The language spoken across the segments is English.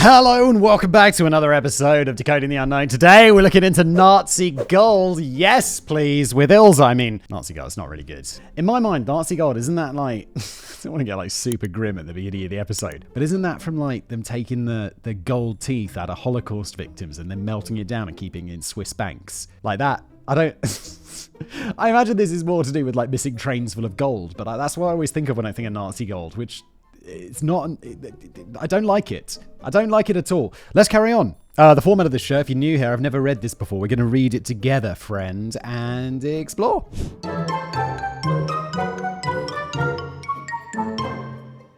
Hello and welcome back to another episode of Decoding the Unknown. Today we're looking into Nazi gold. Yes, please, with ills, I mean. Nazi gold is not really good. In my mind, Nazi gold, isn't that like... I don't want to get like super grim at the beginning of the episode, but isn't that from like them taking the gold teeth out of Holocaust victims and then melting it down and keeping it in Swiss banks? Like that. I don't... I imagine this is more to do with like missing trains full of gold, but that's what I always think of when I think of Nazi gold, which... It's not... I don't like it. I don't like it at all. Let's carry on. The format of the show, if you're new here, I've never read this before. We're going to read it together, friend, and explore.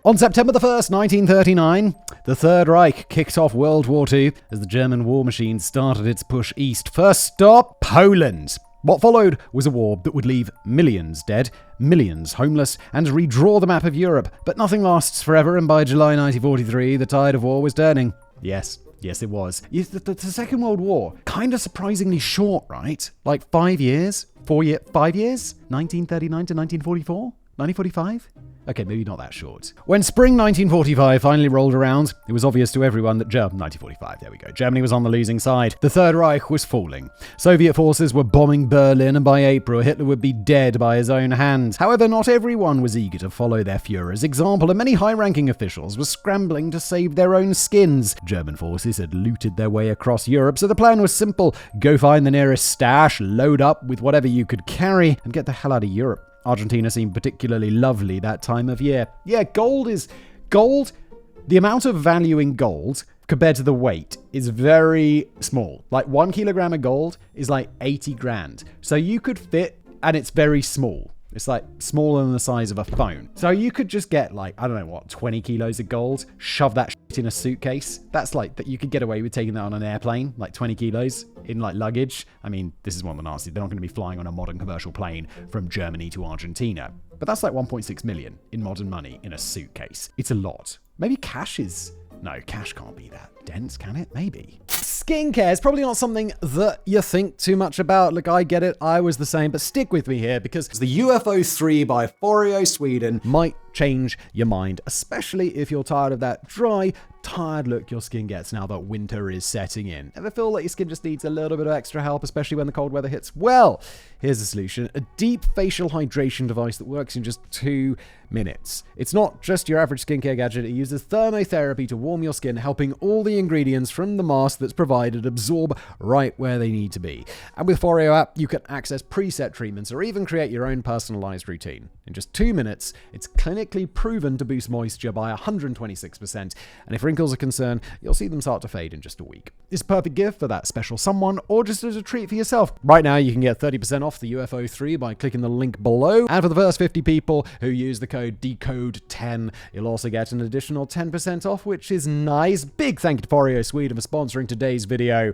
On September the 1st, 1939, the Third Reich kicked off World War II as the German war machine started its push east. First stop, Poland. What followed was a war that would leave millions dead, millions homeless, and redraw the map of Europe. But nothing lasts forever, and by July 1943, the tide of war was turning. Yes, it was. The Second World War, kind of surprisingly short, right? Like 5 years? 5 years? 1939 to 1944? 1945? Okay, maybe not that short. When spring 1945 finally rolled around, it was obvious to everyone that 1945, there we go. Germany was on the losing side. The Third Reich was falling. Soviet forces were bombing Berlin, and by April, Hitler would be dead by his own hand. However, not everyone was eager to follow their Führer's example, and many high-ranking officials were scrambling to save their own skins. German forces had looted their way across Europe, so the plan was simple. Go find the nearest stash, load up with whatever you could carry, and get the hell out of Europe. Argentina seemed particularly lovely that time of year. Yeah, gold, the amount of value in gold compared to the weight is very small. Like 1 kilogram of gold is like 80 grand. So you could fit, and it's very small. It's like smaller than the size of a phone. So you could just get like, I don't know what, 20 kilos of gold, shove that shit in a suitcase. That's like, that you could get away with taking that on an airplane, like 20 kilos in like luggage. I mean, this is one of the Nazis. They're not going to be flying on a modern commercial plane from Germany to Argentina. But that's like 1.6 million in modern money in a suitcase. It's a lot. Maybe cash is... No, cash can't be that dense, can it? Maybe. Skincare is probably not something that you think too much about. Look, I get it. I was the same, but stick with me here because the UFO 3 by FOREO Sweden might change your mind, especially if you're tired of that dry, tired look your skin gets now that winter is setting in. Ever feel like your skin just needs a little bit of extra help, especially when the cold weather hits? Well, here's the solution. A deep facial hydration device that works in just 2 minutes. It's not just your average skincare gadget. It uses thermotherapy to warm your skin, helping all the ingredients from the mask that's provided absorb right where they need to be. And with FOREO app, you can access preset treatments or even create your own personalized routine. In just 2 minutes, it's clinically proven to boost moisture by 126%, and if wrinkles are concerned, you'll see them start to fade in just a week. It's a perfect gift for that special someone or just as a treat for yourself. Right now, you can get 30% off the UFO 3 by clicking the link below, and for the first 50 people who use the code DECODE10, you'll also get an additional 10% off, which is nice. Big thank you to FOREO Sweden for sponsoring today's video.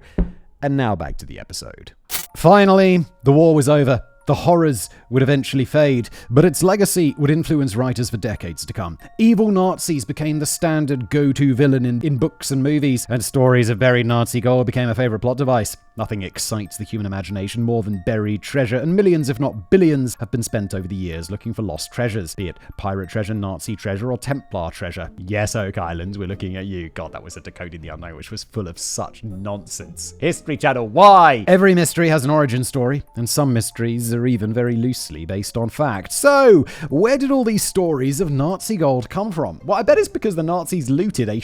And now back to the episode. Finally, the war was over. The horrors would eventually fade, but its legacy would influence writers for decades to come. Evil Nazis became the standard go-to villain in books and movies, and stories of buried Nazi gold became a favorite plot device. Nothing excites the human imagination more than buried treasure, and millions, if not billions, have been spent over the years looking for lost treasures, be it pirate treasure, Nazi treasure, or Templar treasure. Yes, Oak Island, we're looking at you. God, that was a Decoding the Unknown, which was full of such nonsense. History Channel, why? Every mystery has an origin story, and some mysteries are even very loosely based on fact. So, where did all these stories of Nazi gold come from? Well, I bet it's because the Nazis looted a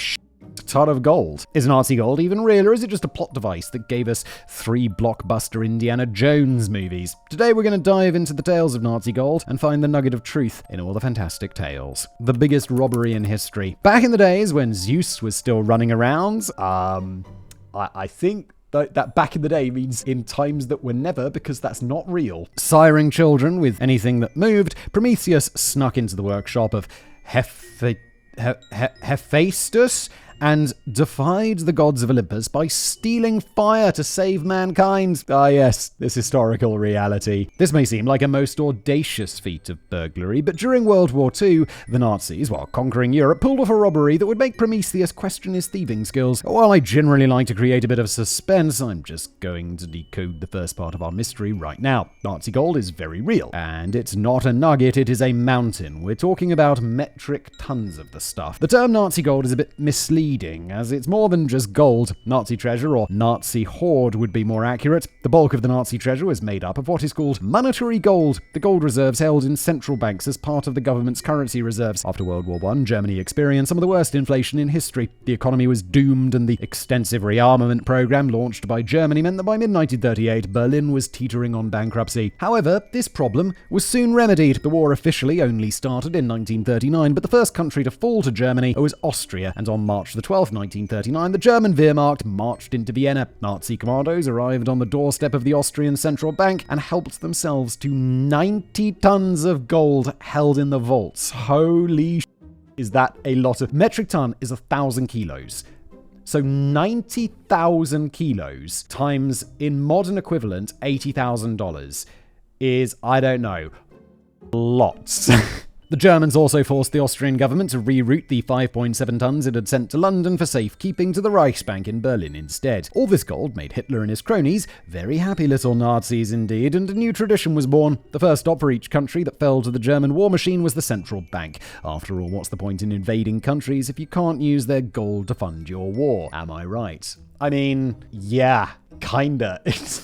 ton of gold. Is Nazi gold even real, or is it just a plot device that gave us 3 blockbuster Indiana Jones movies? Today we're going to dive into the tales of Nazi gold and find the nugget of truth in all the fantastic tales. The biggest robbery in history. Back in the days when Zeus was still running around, I think that back in the day means in times that were never, because that's not real. Siring children with anything that moved, Prometheus snuck into the workshop of Hephaestus and defied the gods of Olympus by stealing fire to save mankind. Ah yes, this historical reality. This may seem like a most audacious feat of burglary, but during World War II, the Nazis, while conquering Europe, pulled off a robbery that would make Prometheus question his thieving skills. While I generally like to create a bit of suspense, I'm just going to decode the first part of our mystery right now. Nazi gold is very real, and it's not a nugget, it is a mountain. We're talking about metric tons of the stuff. The term Nazi gold is a bit misleading misleading, as it's more than just gold. Nazi treasure, or Nazi hoard would be more accurate. The bulk of the Nazi treasure was made up of what is called monetary gold, the gold reserves held in central banks as part of the government's currency reserves. After World War I, Germany experienced some of the worst inflation in history. The economy was doomed, and the extensive rearmament program launched by Germany meant that by mid-1938, Berlin was teetering on bankruptcy. However, this problem was soon remedied. The war officially only started in 1939, but the first country to fall to Germany was Austria, and on March the 12th, 1939, the German Wehrmacht marched into Vienna. Nazi commandos arrived on the doorstep of the Austrian central bank and helped themselves to 90 tons of gold held in the vaults. Holy is that a lot of... Metric ton is 1,000 kilos. So 90,000 kilos times, in modern equivalent, $80,000 is, I don't know, lots. The Germans also forced the Austrian government to reroute the 5.7 tons it had sent to London for safekeeping to the Reichsbank in Berlin instead. All this gold made Hitler and his cronies very happy little Nazis indeed, and a new tradition was born. The first stop for each country that fell to the German war machine was the central bank. After all, what's the point in invading countries if you can't use their gold to fund your war? Am I right? I mean, yeah, kinda. It's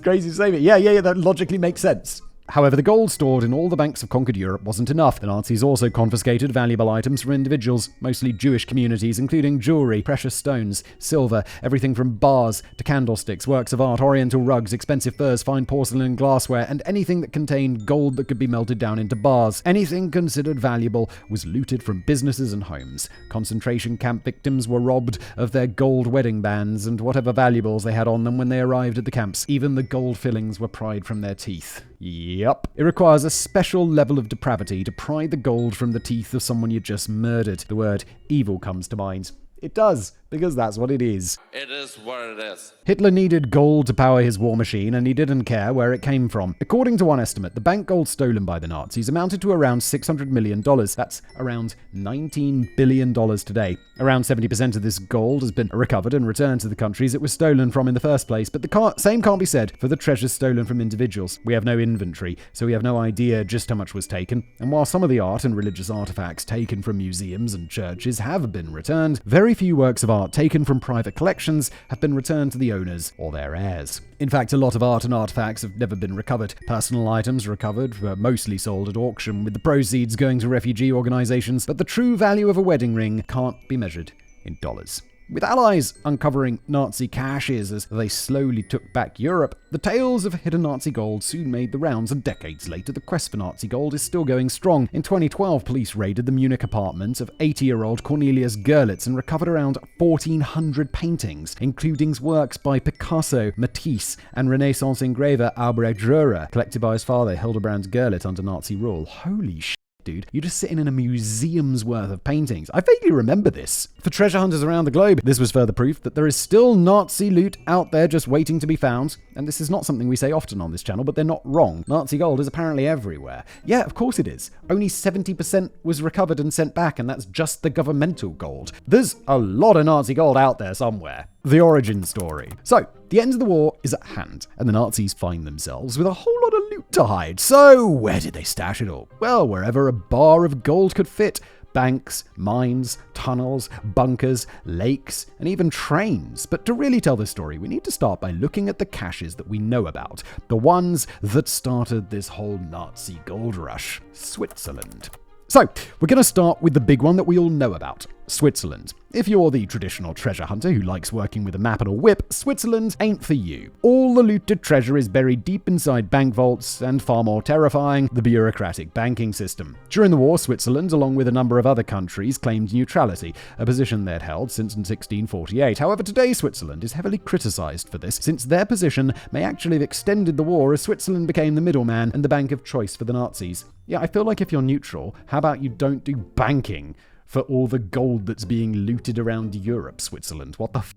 crazy to say, but yeah, that logically makes sense. However, the gold stored in all the banks of conquered Europe wasn't enough. The Nazis also confiscated valuable items from individuals, mostly Jewish communities, including jewelry, precious stones, silver, everything from bars to candlesticks, works of art, oriental rugs, expensive furs, fine porcelain and glassware, and anything that contained gold that could be melted down into bars. Anything considered valuable was looted from businesses and homes. Concentration camp victims were robbed of their gold wedding bands and whatever valuables they had on them when they arrived at the camps. Even the gold fillings were pried from their teeth. Yup. It requires a special level of depravity to pry the gold from the teeth of someone you just murdered. The word evil comes to mind. It does, because that's what it is. It is what it is. Hitler needed gold to power his war machine, and he didn't care where it came from. According to one estimate, the bank gold stolen by the Nazis amounted to around $600 million. That's around $19 billion today. Around 70% of this gold has been recovered and returned to the countries it was stolen from in the first place, but the same can't be said for the treasures stolen from individuals. We have no inventory, so we have no idea just how much was taken, and while some of the art and religious artifacts taken from museums and churches have been returned, very few works of art taken from private collections have been returned to the owners or their heirs. In fact, a lot of art and artifacts have never been recovered. Personal items recovered were mostly sold at auction, with the proceeds going to refugee organizations, but the true value of a wedding ring can't be measured in dollars. With allies uncovering Nazi caches as they slowly took back Europe, the tales of hidden Nazi gold soon made the rounds, and decades later, the quest for Nazi gold is still going strong. In 2012, police raided the Munich apartment of 80-year-old Cornelius Görlitz and recovered around 1,400 paintings, including works by Picasso, Matisse, and Renaissance engraver Albrecht Dürer, collected by his father, Hildebrand Görlitz, under Nazi rule. Holy shit. Dude, you're just sitting in a museum's worth of paintings. I vaguely remember this. For treasure hunters around the globe, this was further proof that there is still Nazi loot out there just waiting to be found. And this is not something we say often on this channel, but they're not wrong. Nazi gold is apparently everywhere. Yeah, of course it is. Only 70% was recovered and sent back, and that's just the governmental gold. There's a lot of Nazi gold out there somewhere. The origin story. So, the end of the war is at hand, and the Nazis find themselves with a whole lot of loot to hide. So, where did they stash it all? Well, wherever a bar of gold could fit. Banks, mines, tunnels, bunkers, lakes, and even trains. But to really tell this story, we need to start by looking at the caches that we know about. The ones that started this whole Nazi gold rush. Switzerland. So, we're going to start with the big one that we all know about. Switzerland. If you're the traditional treasure hunter who likes working with a map and a whip, Switzerland ain't for you. All the looted treasure is buried deep inside bank vaults, and far more terrifying, the bureaucratic banking system. During the war, Switzerland, along with a number of other countries, claimed neutrality, a position they'd held since 1648. However, today Switzerland is heavily criticized for this, since their position may actually have extended the war as Switzerland became the middleman and the bank of choice for the Nazis. Yeah, I feel like if you're neutral, how about you don't do banking for all the gold that's being looted around Europe, Switzerland? What the f***?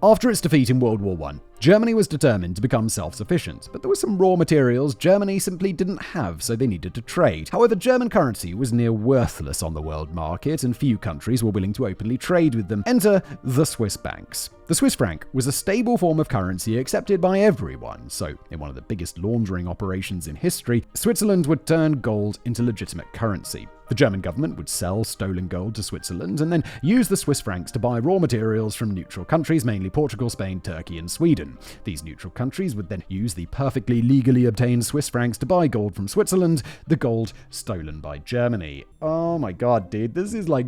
After its defeat in World War I, Germany was determined to become self-sufficient, but there were some raw materials Germany simply didn't have, so they needed to trade. However, German currency was near worthless on the world market, and few countries were willing to openly trade with them. Enter the Swiss banks. The Swiss franc was a stable form of currency accepted by everyone, so in one of the biggest laundering operations in history, Switzerland would turn gold into legitimate currency. The German government would sell stolen gold to Switzerland and then use the Swiss francs to buy raw materials from neutral countries, mainly Portugal, Spain, Turkey, and Sweden. These neutral countries would then use the perfectly legally obtained Swiss francs to buy gold from Switzerland, the gold stolen by Germany. Oh my god, dude, this is like,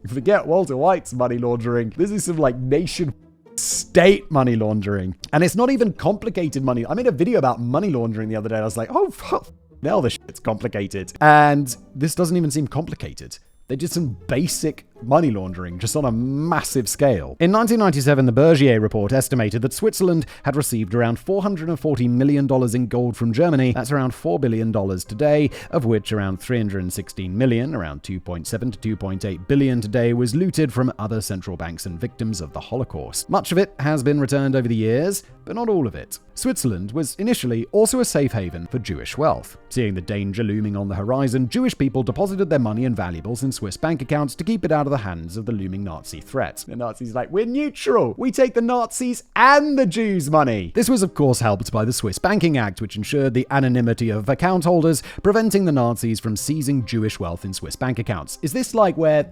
forget Walter White's money laundering. This is some like nation state money laundering. And it's not even complicated money. I made a video about money laundering the other day. I was like, oh, fuck. Now this shit's complicated. And this doesn't even seem complicated. They did some basic money laundering just on a massive scale. In 1997, the Bergier report estimated that Switzerland had received around $440 million in gold from Germany. That's around $4 billion today, of which around $316 million, around 2.7 to 2.8 billion today, was looted from other central banks and victims of the Holocaust. Much of it has been returned over the years, but not all of it. Switzerland was initially also a safe haven for Jewish wealth. Seeing the danger looming on the horizon, Jewish people deposited their money and valuables in Swiss bank accounts to keep it out of the hands of the looming Nazi threat. The Nazis like, we're neutral. We take the Nazis and the Jews' money. This was, of course, helped by the Swiss Banking Act, which ensured the anonymity of account holders, preventing the Nazis from seizing Jewish wealth in Swiss bank accounts. Is this like where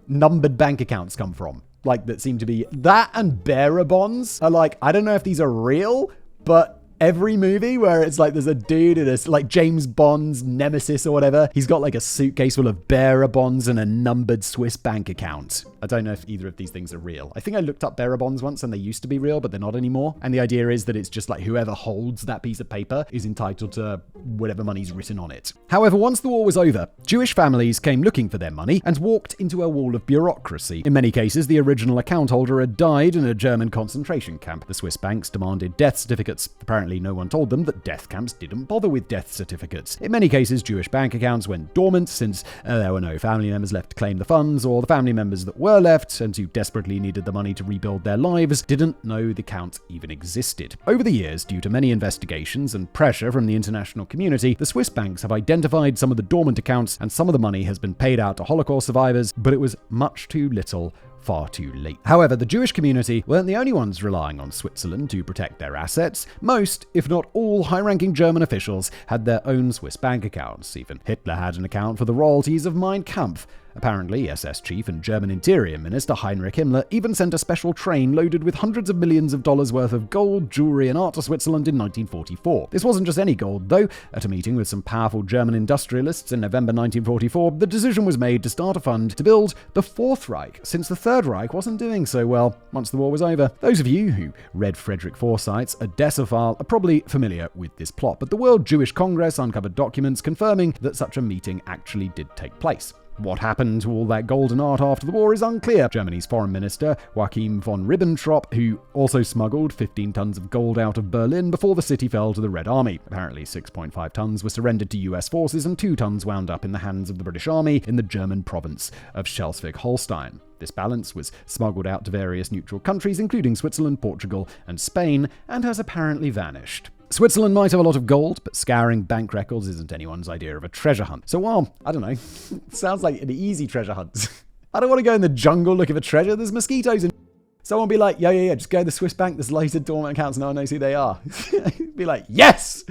numbered bank accounts come from? Like, that seem to be that, and bearer bonds are like, I don't know if these are real, but every movie where it's like there's a dude in a, like James Bond's Nemesis or whatever, he's got like a suitcase full of bearer bonds and a numbered Swiss bank account. I don't know if either of these things are real. I think I looked up bearer bonds once and they used to be real, but they're not anymore. And the idea is that it's just like whoever holds that piece of paper is entitled to whatever money's written on it. However, once the war was over, Jewish families came looking for their money and walked into a wall of bureaucracy. In many cases, the original account holder had died in a German concentration camp. The Swiss banks demanded death certificates. Apparently, no one told them that death camps didn't bother with death certificates. In many cases, Jewish bank accounts went dormant since there were no family members left to claim the funds, or the family members that were left and who desperately needed the money to rebuild their lives didn't know the account even existed. Over the years, due to many investigations and pressure from the international community, the Swiss banks have identified some of the dormant accounts, and some of the money has been paid out to Holocaust survivors, but it was much too little, far too late. However, the Jewish community weren't the only ones relying on Switzerland to protect their assets. Most, if not all, high-ranking German officials had their own Swiss bank accounts. Even Hitler had an account for the royalties of Mein Kampf. Apparently, SS chief and German Interior Minister Heinrich Himmler even sent a special train loaded with hundreds of millions of dollars worth of gold, jewelry, and art to Switzerland in 1944. This wasn't just any gold, though. At a meeting with some powerful German industrialists in November 1944, the decision was made to start a fund to build the Fourth Reich, since the Third Reich wasn't doing so well once the war was over. Those of you who read Frederick Forsyth's A Decipher are probably familiar with this plot, but the World Jewish Congress uncovered documents confirming that such a meeting actually did take place. What happened to all that gold and art after the war is unclear. Germany's foreign minister, Joachim von Ribbentrop, who also smuggled 15 tons of gold out of Berlin before the city fell to the Red Army. Apparently 6.5 tons were surrendered to US forces and 2 tons wound up in the hands of the British Army in the German province of Schleswig-Holstein. This balance was smuggled out to various neutral countries, including Switzerland, Portugal, and Spain, and has apparently vanished. Switzerland might have a lot of gold, but scouring bank records isn't anyone's idea of a treasure hunt. So while, I don't know, it sounds like an easy treasure hunt. I don't want to go in the jungle looking for treasure. There's mosquitoes in. Someone will be like, yeah, just go to the Swiss bank. There's loads of dormant accounts. No one knows who they are. Be like, yes!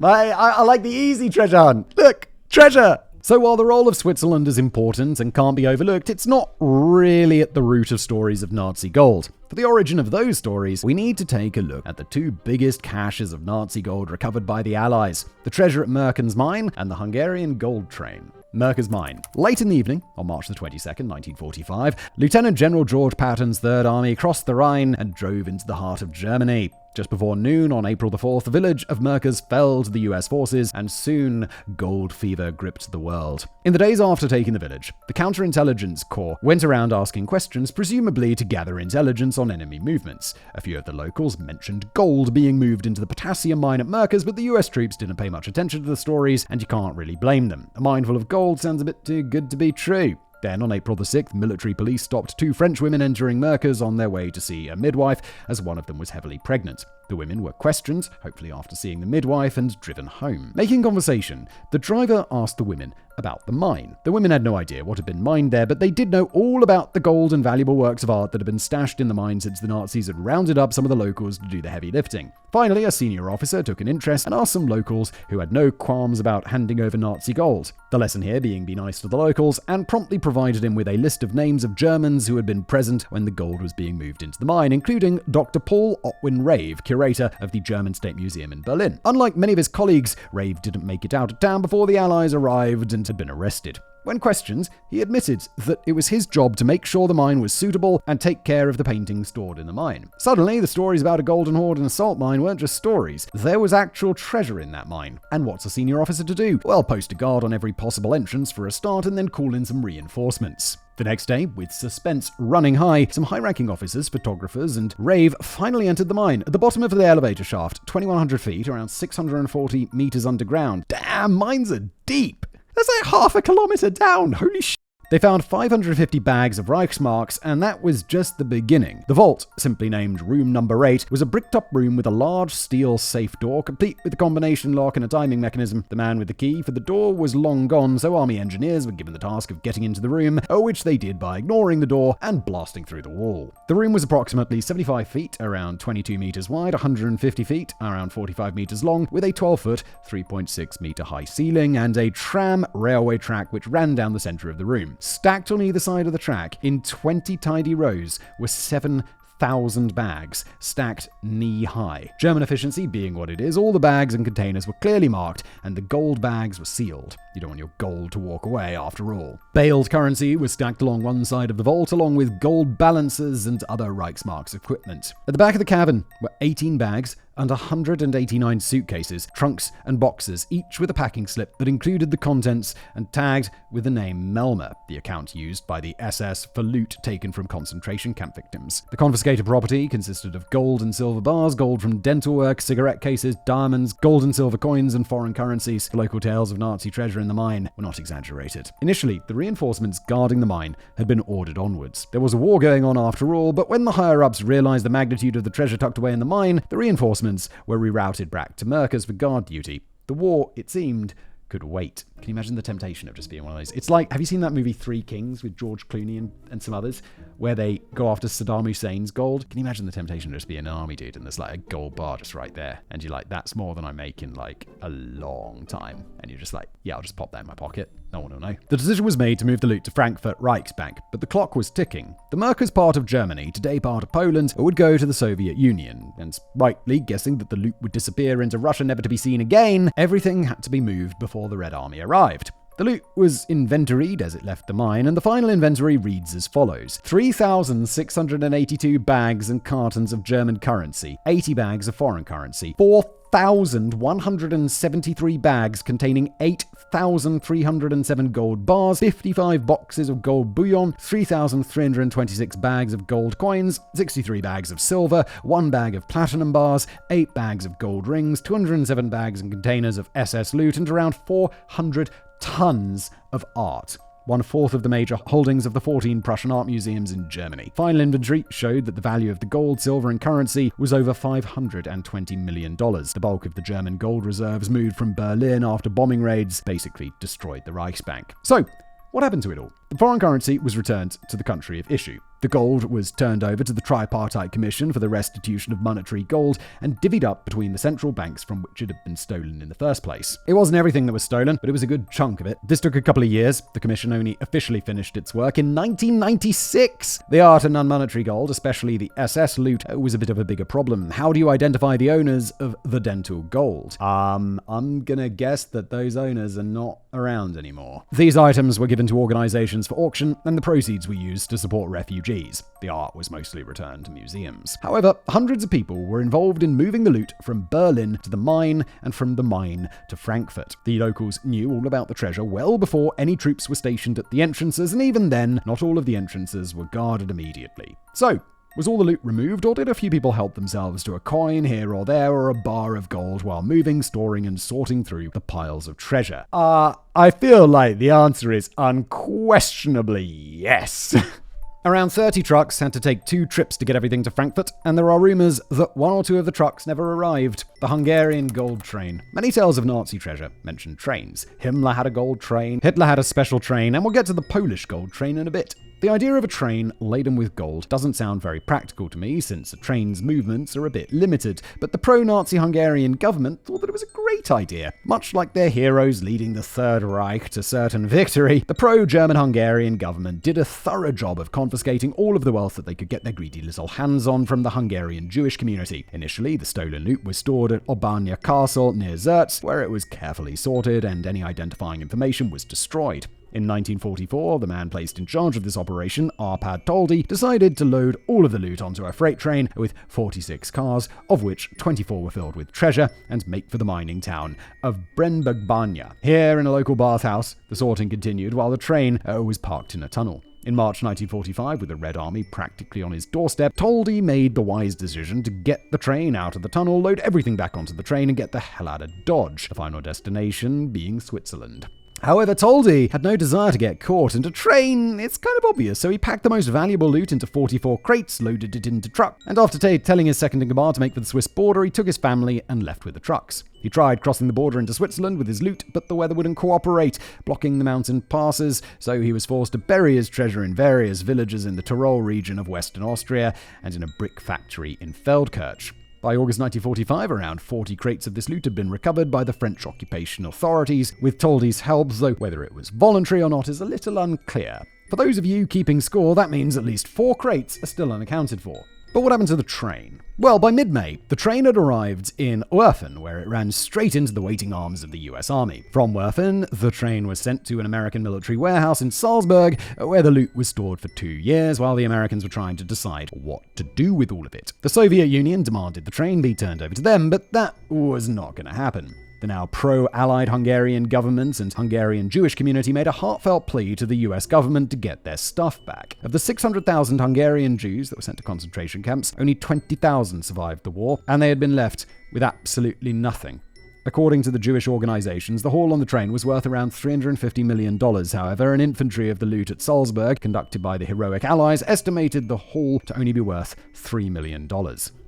I like the easy treasure hunt. Look, treasure! So while the role of Switzerland is important and can't be overlooked, it's not really at the root of stories of Nazi gold. For the origin of those stories, we need to take a look at the 2 biggest caches of Nazi gold recovered by the Allies, the treasure at Merken's mine and the Hungarian gold train. Merker's Mine. Late in the evening, on March the 22nd, 1945, Lieutenant General George Patton's Third Army crossed the Rhine and drove into the heart of Germany. Just before noon on April the 4th, the village of Merkers fell to the US forces, and soon gold fever gripped the world. In the days after taking the village, the Counterintelligence Corps went around asking questions, presumably to gather intelligence on enemy movements. A few of the locals mentioned gold being moved into the potassium mine at Merkers, but the US troops didn't pay much attention to the stories, and you can't really blame them. A mine full of gold sounds a bit too good to be true. Then, on April the 6th, military police stopped 2 French women entering Mercers on their way to see a midwife, as one of them was heavily pregnant. The women were questioned, hopefully after seeing the midwife, and driven home. Making conversation, the driver asked the women about the mine. The women had no idea what had been mined there, but they did know all about the gold and valuable works of art that had been stashed in the mine since the Nazis had rounded up some of the locals to do the heavy lifting. Finally, a senior officer took an interest and asked some locals who had no qualms about handing over Nazi gold. The lesson here being be nice to the locals, and promptly provided him with a list of names of Germans who had been present when the gold was being moved into the mine, including Dr. Paul Ottwin Rave, curator of the German State Museum in Berlin. Unlike many of his colleagues, Rave didn't make it out of town before the Allies arrived and had been arrested. When questioned, he admitted that it was his job to make sure the mine was suitable and take care of the paintings stored in the mine. Suddenly, the stories about a golden hoard and a salt mine weren't just stories. There was actual treasure in that mine. And what's a senior officer to do? Well, post a guard on every possible entrance for a start and then call in some reinforcements. The next day, with suspense running high, some high-ranking officers, photographers, and Rave finally entered the mine. At the bottom of the elevator shaft, 2,100 feet, around 640 meters underground. Damn, mines are deep! That's like half a kilometer down. Holy shit. They found 550 bags of Reichsmarks, and that was just the beginning. The vault, simply named Room Number 8, was a bricked-up room with a large steel safe door, complete with a combination lock and a timing mechanism. The man with the key for the door was long gone, so army engineers were given the task of getting into the room, which they did by ignoring the door and blasting through the wall. The room was approximately 75 feet, around 22 meters wide, 150 feet, around 45 meters long, with a 12-foot, 3.6 meter high ceiling, and a tram railway track which ran down the center of the room. Stacked on either side of the track, in 20 tidy rows, were 7,000 bags, stacked knee-high. German efficiency being what it is, all the bags and containers were clearly marked, and the gold bags were sealed. You don't want your gold to walk away, after all. Baled currency was stacked along one side of the vault, along with gold balances and other Reichsmarks equipment. At the back of the cavern were 18 bags and 189 suitcases, trunks, and boxes, each with a packing slip that included the contents and tagged with the name Melmer, the account used by the SS for loot taken from concentration camp victims. The confiscated property consisted of gold and silver bars, gold from dental work, cigarette cases, diamonds, gold and silver coins, and foreign currencies. The local tales of Nazi treasure in the mine were not exaggerated. Initially, the reinforcements guarding the mine had been ordered onwards. There was a war going on after all, but when the higher-ups realized the magnitude of the treasure tucked away in the mine, the reinforcements were rerouted back to Mercers for guard duty. The war, it seemed, could wait. Can you imagine the temptation of just being one of those? It's like, have you seen that movie Three Kings with George Clooney and some others, where they go after Saddam Hussein's gold? Can you imagine the temptation of just being an army dude and there's like a gold bar just right there, and you're like, that's more than I make in like a long time, and you're just like, yeah, I'll just pop that in my pocket. No one will know. The decision was made to move the loot to Frankfurt Reichsbank, but the clock was ticking. The Mercers part of Germany, today part of Poland, would go to the Soviet Union, and rightly guessing that the loot would disappear into Russia never to be seen again, everything had to be moved before the Red Army arrived. The loot was inventoried as it left the mine, and the final inventory reads as follows: 3,682 bags and cartons of German currency, 80 bags of foreign currency, 4,173 bags containing 8,307 gold bars, 55 boxes of gold bullion, 3,326 bags of gold coins, 63 bags of silver, 1 bag of platinum bars, 8 bags of gold rings, 207 bags and containers of SS loot, and around 400 tons of art. 1/4 of the major holdings of the 14 Prussian art museums in Germany. Final inventory showed that the value of the gold, silver, and currency was over $520 million. The bulk of the German gold reserves moved from Berlin after bombing raids basically destroyed the Reichsbank. So, what happened to it all? The foreign currency was returned to the country of issue. The gold was turned over to the Tripartite Commission for the Restitution of Monetary Gold and divvied up between the central banks from which it had been stolen in the first place. It wasn't everything that was stolen, but it was a good chunk of it. This took a couple of years. The commission only officially finished its work in 1996. The art and non-monetary gold, especially the SS loot, was a bit of a bigger problem. How do you identify the owners of the dental gold? I'm gonna guess that those owners are not around anymore. These items were given to organizations for auction, and the proceeds were used to support refugees. The art was mostly returned to museums. However, hundreds of people were involved in moving the loot from Berlin to the mine and from the mine to Frankfurt. The locals knew all about the treasure well before any troops were stationed at the entrances, and even then, not all of the entrances were guarded immediately. So, Was all the loot removed, or did a few people help themselves to a coin here or there or a bar of gold while moving, storing, and sorting through the piles of treasure? I feel like the answer is unquestionably yes. Around 30 trucks had to take 2 trips to get everything to Frankfurt, and there are rumors that 1 or 2 of the trucks never arrived. The Hungarian gold train. Many tales of Nazi treasure mention trains. Himmler had a gold train, Hitler had a special train, and we'll get to the Polish gold train in a bit. The idea of a train laden with gold doesn't sound very practical to me, since a train's movements are a bit limited, but the pro-Nazi Hungarian government thought that it was a great idea. Much like their heroes leading the Third Reich to certain victory, the pro-German Hungarian government did a thorough job of confiscating all of the wealth that they could get their greedy little hands on from the Hungarian Jewish community. Initially, the stolen loot was stored at Obania Castle near Zerz, where it was carefully sorted and any identifying information was destroyed. In 1944, the man placed in charge of this operation, Arpad Toldi, decided to load all of the loot onto a freight train with 46 cars, of which 24 were filled with treasure, and make for the mining town of Brenbergbania. Here, in a local bathhouse, the sorting continued while the train was parked in a tunnel. In March 1945, with the Red Army practically on his doorstep, Toldi made the wise decision to get the train out of the tunnel, load everything back onto the train, and get the hell out of Dodge, the final destination being Switzerland. However, Toldi had no desire to get caught, and to train, it's kind of obvious, so he packed the most valuable loot into 44 crates, loaded it into trucks, and after telling his second-in-command to make for the Swiss border, he took his family and left with the trucks. He tried crossing the border into Switzerland with his loot, but the weather wouldn't cooperate, blocking the mountain passes, so he was forced to bury his treasure in various villages in the Tyrol region of Western Austria and in a brick factory in Feldkirch. By August 1945, around 40 crates of this loot had been recovered by the French occupation authorities, with Toldi's help, though whether it was voluntary or not is a little unclear. For those of you keeping score, that means at least 4 crates are still unaccounted for. But what happened to the train? Well, by mid-May, the train had arrived in Werfen, where it ran straight into the waiting arms of the US Army. From Werfen, the train was sent to an American military warehouse in Salzburg, where the loot was stored for 2 years, while the Americans were trying to decide what to do with all of it. The Soviet Union demanded the train be turned over to them, but that was not going to happen. The now pro-Allied Hungarian government and Hungarian Jewish community made a heartfelt plea to the US government to get their stuff back. Of the 600,000 Hungarian Jews that were sent to concentration camps, only 20,000 survived the war, and they had been left with absolutely nothing. According to the Jewish organizations, the haul on the train was worth around $350 million. However, an inventory of the loot at Salzburg, conducted by the heroic Allies, estimated the haul to only be worth $3 million.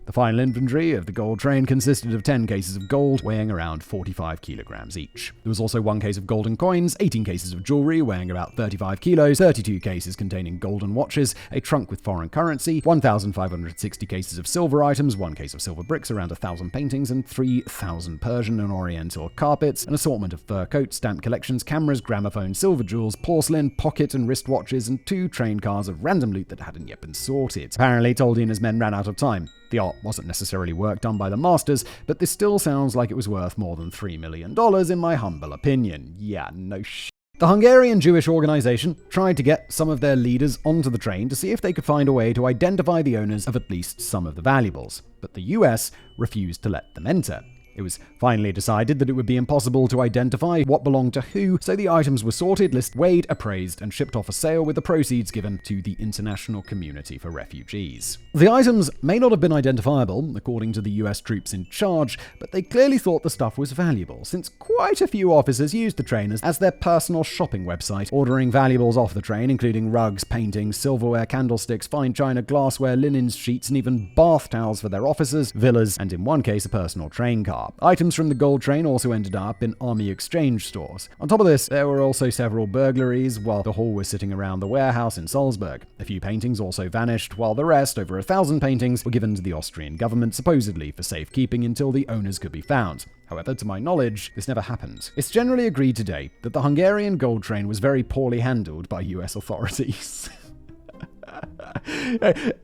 The final inventory of the gold train consisted of 10 cases of gold, weighing around 45 kilograms each. There was also 1 case of golden coins, 18 cases of jewelry weighing about 35 kilos, 32 cases containing golden watches, a trunk with foreign currency, 1,560 cases of silver items, 1 case of silver bricks, around 1,000 paintings, and 3,000 Persian and Oriental carpets, an assortment of fur coats, stamp collections, cameras, gramophones, silver jewels, porcelain, pocket and wrist watches, and 2 train cars of random loot that hadn't yet been sorted. Apparently, Toldi and his men ran out of time. The art wasn't necessarily work done by the masters, but this still sounds like it was worth more than $3 million in my humble opinion. Yeah, no shit. The Hungarian Jewish organization tried to get some of their leaders onto the train to see if they could find a way to identify the owners of at least some of the valuables, but the US refused to let them enter. It was finally decided that it would be impossible to identify what belonged to who, so the items were sorted, listed, weighed, appraised, and shipped off for sale, with the proceeds given to the International Community for Refugees. The items may not have been identifiable, according to the US troops in charge, but they clearly thought the stuff was valuable, since quite a few officers used the train as their personal shopping website, ordering valuables off the train, including rugs, paintings, silverware, candlesticks, fine china, glassware, linens, sheets, and even bath towels for their officers, villas, and in one case a personal train car. Items from the gold train also ended up in army exchange stores. On top of this, there were also several burglaries while the haul was sitting around the warehouse in Salzburg. A few paintings also vanished, while the rest, over 1,000 paintings, were given to the Austrian government, supposedly for safekeeping until the owners could be found. However, to my knowledge, this never happened. It's generally agreed today that the Hungarian gold train was very poorly handled by US authorities.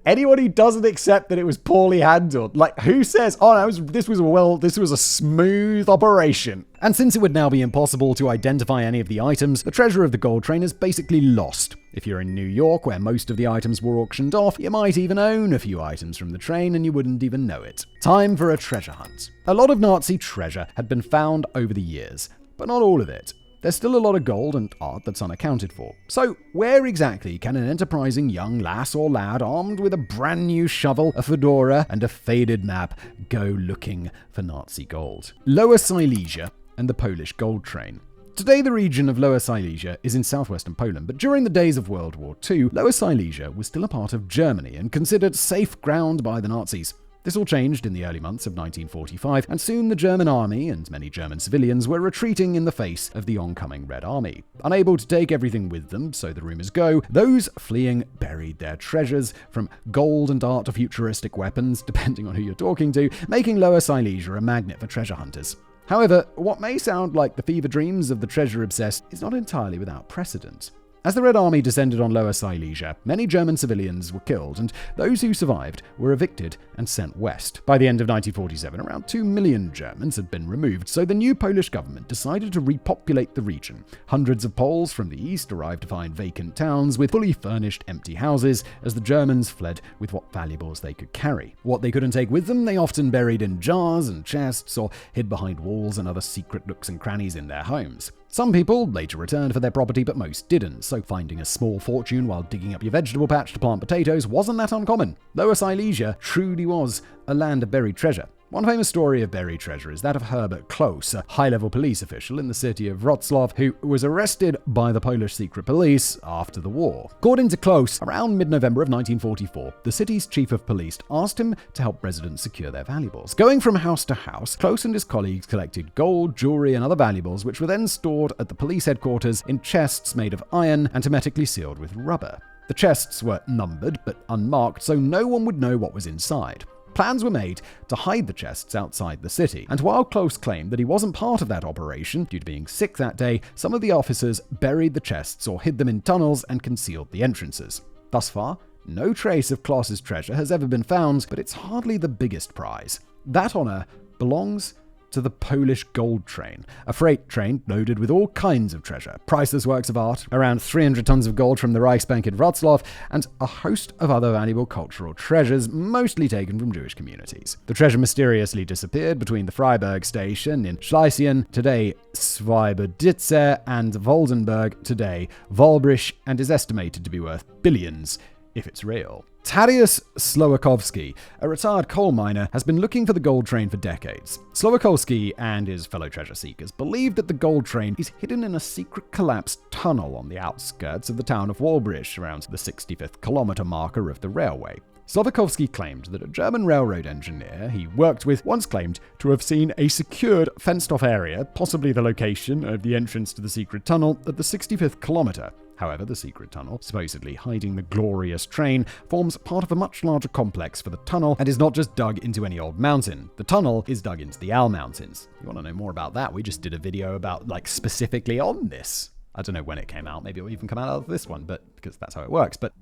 Anyone who doesn't accept that it was poorly handled, like, who says, oh no, this was a smooth operation? And since it would now be impossible to identify any of the items, the treasure of the gold train is basically lost. If you're in New York, where most of the items were auctioned off, you might even own a few items from the train and you wouldn't even know it. Time for a treasure hunt. A lot of Nazi treasure had been found over the years, but not all of it. there's still a lot of gold and art that's unaccounted for. So where exactly can an enterprising young lass or lad armed with a brand new shovel, a fedora, and a faded map go looking for Nazi gold? Lower Silesia and the Polish gold train. Today, the region of Lower Silesia is in southwestern Poland, but during the days of World War II, Lower Silesia was still a part of Germany and considered safe ground by the Nazis. This all changed in the early months of 1945, and soon the German army and many German civilians were retreating in the face of the oncoming Red Army. Unable to take everything with them, so the rumors go, those fleeing buried their treasures, from gold and art to futuristic weapons, depending on who you're talking to, making Lower Silesia a magnet for treasure hunters. However, what may sound like the fever dreams of the treasure-obsessed is not entirely without precedent. As the Red Army descended on Lower Silesia, many German civilians were killed, and those who survived were evicted and sent west. By the end of 1947, around 2 million Germans had been removed, so the new Polish government decided to repopulate the region. Hundreds of Poles from the east arrived to find vacant towns with fully furnished empty houses, as the Germans fled with what valuables they could carry. What they couldn't take with them, they often buried in jars and chests, or hid behind walls and other secret nooks and crannies in their homes. Some people later returned for their property, but most didn't, so finding a small fortune while digging up your vegetable patch to plant potatoes wasn't that uncommon. Lower Silesia truly was a land of buried treasure. One famous story of buried treasure is that of Herbert Kloss, a high-level police official in the city of Wrocław, who was arrested by the Polish secret police after the war. According to Kloss, around mid-November of 1944, the city's chief of police asked him to help residents secure their valuables. Going from house to house, Kloss and his colleagues collected gold, jewelry, and other valuables, which were then stored at the police headquarters in chests made of iron and hermetically sealed with rubber. The chests were numbered but unmarked, so no one would know what was inside. Plans were made to hide the chests outside the city, and while Kloss claimed that he wasn't part of that operation due to being sick that day, some of the officers buried the chests or hid them in tunnels and concealed the entrances. Thus far, no trace of Kloss's treasure has ever been found, but it's hardly the biggest prize. That honor belongs to the Polish gold train, a freight train loaded with all kinds of treasure, priceless works of art, around 300 tons of gold from the Reichsbank in Wrocław, and a host of other valuable cultural treasures, mostly taken from Jewish communities. The treasure mysteriously disappeared between the Freiburg station in Schlesien, today Świebodzice, and Woldenberg, today Wolbrich, and is estimated to be worth billions if it's real. Tadeusz Słowakowski, a retired coal miner, has been looking for the gold train for decades. Słowakowski and his fellow treasure seekers believe that the gold train is hidden in a secret collapsed tunnel on the outskirts of the town of Wolbrich, around the 65th kilometer marker of the railway. Słowakowski claimed that a German railroad engineer he worked with once claimed to have seen a secured, fenced-off area, possibly the location of the entrance to the secret tunnel, at the 65th kilometer. However, the secret tunnel, supposedly hiding the glorious train, forms part of a much larger complex for the tunnel and is not just dug into any old mountain. The tunnel is dug into the Al Mountains. You want to know more about that? We just did a video about, specifically on this. I don't know when it came out. Maybe it'll even come out of this one, but because that's how it works. But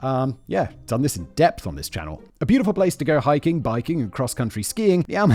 yeah, done this in depth on this channel. A beautiful place to go hiking, biking, and cross-country skiing. The Al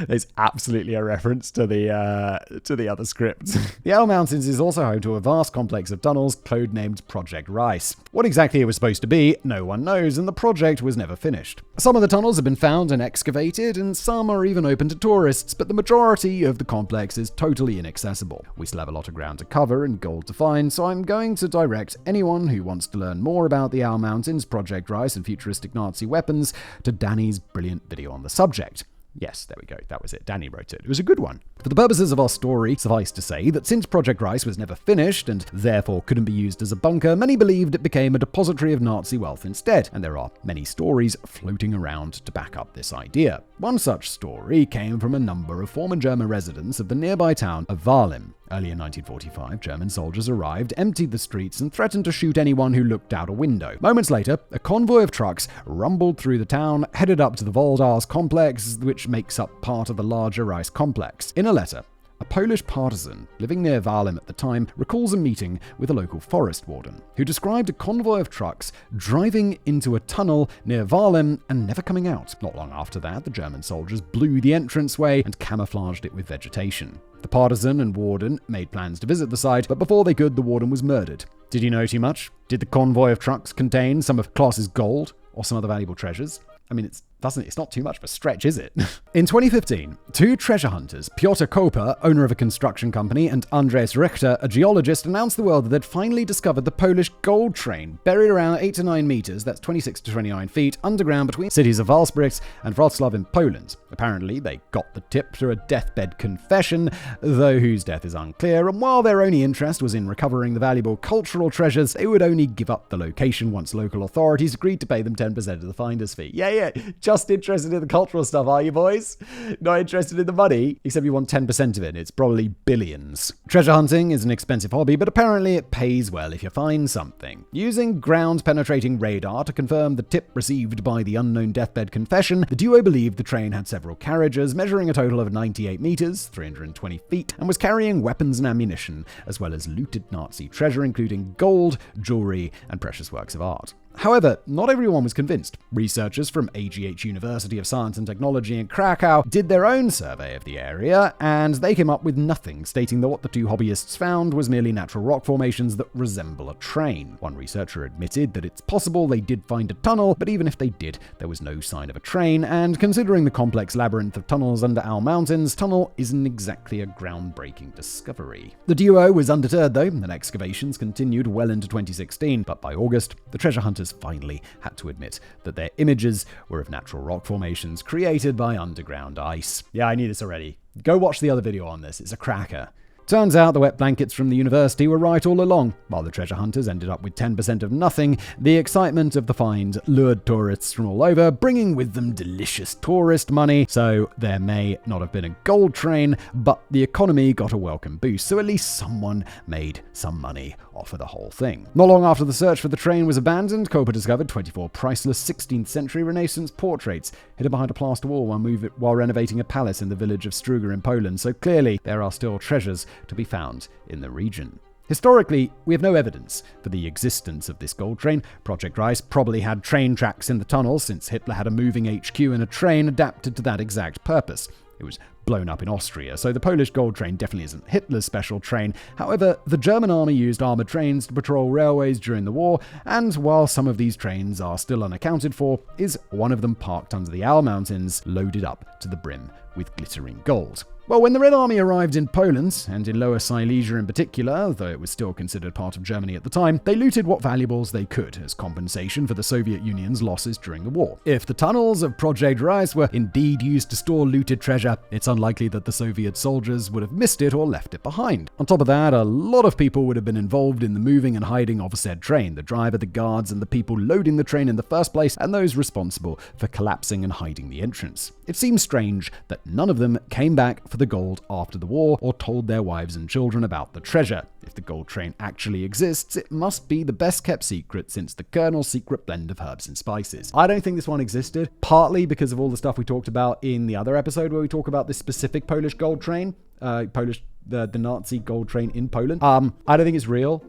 There's absolutely a reference to the other script. The Al Mountains is also home to a vast complex of tunnels codenamed Project Rice. What exactly it was supposed to be, no one knows, and the project was never finished. Some of the tunnels have been found and excavated, and some are even open to tourists, but the majority of the complex is totally inaccessible. We still have a lot of ground to cover and gold to find, so I'm going to direct anyone who wants to learn more about the Al Mountains, Project Rice, and futuristic Nazi weapons to Danny's brilliant video on the subject. Yes, there we go. That was it. Danny wrote it. It was a good one. For the purposes of our story, suffice to say that since Project Rice was never finished and therefore couldn't be used as a bunker, many believed it became a depository of Nazi wealth instead, and there are many stories floating around to back up this idea. One such story came from a number of former German residents of the nearby town of Wahlem. Early in 1945, German soldiers arrived, emptied the streets, and threatened to shoot anyone who looked out a window. Moments later, a convoy of trucks rumbled through the town, headed up to the Voldars complex, which makes up part of the larger Rice complex. In a letter, a Polish partisan living near Wahlem at the time recalls a meeting with a local forest warden, who described a convoy of trucks driving into a tunnel near Wahlem and never coming out. Not long after that, the German soldiers blew the entranceway and camouflaged it with vegetation. The partisan and warden made plans to visit the site, but before they could, the warden was murdered. Did he know too much? Did the convoy of trucks contain some of Kloss's gold or some other valuable treasures? I mean, it's It's not too much of a stretch, is it? In 2015, two treasure hunters, Piotr Koper, owner of a construction company, and Andrzej Richter, a geologist, announced to the world that they'd finally discovered the Polish gold train, buried around 8 to 9 meters, that's 26 to 29 feet, underground between cities of Walsbryk and Wrocław in Poland. Apparently, they got the tip through a deathbed confession, though whose death is unclear, and while their only interest was in recovering the valuable cultural treasures, they would only give up the location once local authorities agreed to pay them 10% of the finder's fee. Yeah, just interested in the cultural stuff, are you boys? Not interested in the money? Except you want 10% of it. It's probably billions. Treasure hunting is an expensive hobby, but apparently it pays well if you find something. Using ground-penetrating radar to confirm the tip received by the unknown deathbed confession, the duo believed the train had several carriages, measuring a total of 98 meters, 320 feet, and was carrying weapons and ammunition, as well as looted Nazi treasure, including gold, jewelry, and precious works of art. However, not everyone was convinced. Researchers from AGH University of Science and Technology in Krakow did their own survey of the area, and they came up with nothing, stating that what the two hobbyists found was merely natural rock formations that resemble a train. One researcher admitted that it's possible they did find a tunnel, but even if they did, there was no sign of a train, and considering the complex labyrinth of tunnels under Owl Mountains, tunnel isn't exactly a groundbreaking discovery. The duo was undeterred though, and excavations continued well into 2016, but by August, the treasure hunters finally had to admit that their images were of natural rock formations created by underground ice. Yeah, I knew this already. Go watch the other video on this. It's a cracker. Turns out the wet blankets from the university were right all along. While the treasure hunters ended up with 10% of nothing, the excitement of the find lured tourists from all over, bringing with them delicious tourist money. So there may not have been a gold train, but the economy got a welcome boost, so at least someone made some money off of the whole thing. Not long after the search for the train was abandoned, Koper discovered 24 priceless 16th century Renaissance portraits hidden behind a plaster wall while renovating a palace in the village of Struga in Poland, so clearly there are still treasures to be found in the region. Historically, we have no evidence for the existence of this gold train. Project Rice probably had train tracks in the tunnels, since Hitler had a moving HQ and a train adapted to that exact purpose. It was blown up in Austria, so the Polish gold train definitely isn't Hitler's special train. However, the German army used armored trains to patrol railways during the war, and while some of these trains are still unaccounted for, is one of them parked under the Owl Mountains, loaded up to the brim with glittering gold. Well, when the Red Army arrived in Poland, and in Lower Silesia in particular, though it was still considered part of Germany at the time, they looted what valuables they could as compensation for the Soviet Union's losses during the war. If the tunnels of Project Rice were indeed used to store looted treasure, it's unlikely that the Soviet soldiers would have missed it or left it behind. On top of that, a lot of people would have been involved in the moving and hiding of said train: the driver, the guards, and the people loading the train in the first place, and those responsible for collapsing and hiding the entrance. It seems strange that none of them came back for the gold after the war or told their wives and children about the treasure. If the gold train actually exists, it must be the best kept secret since the Colonel's secret blend of herbs and spices. I don't think this one existed, partly because of all the stuff we talked about in the other episode where we talk about this specific Polish gold train, the Nazi gold train in Poland. I don't think it's real.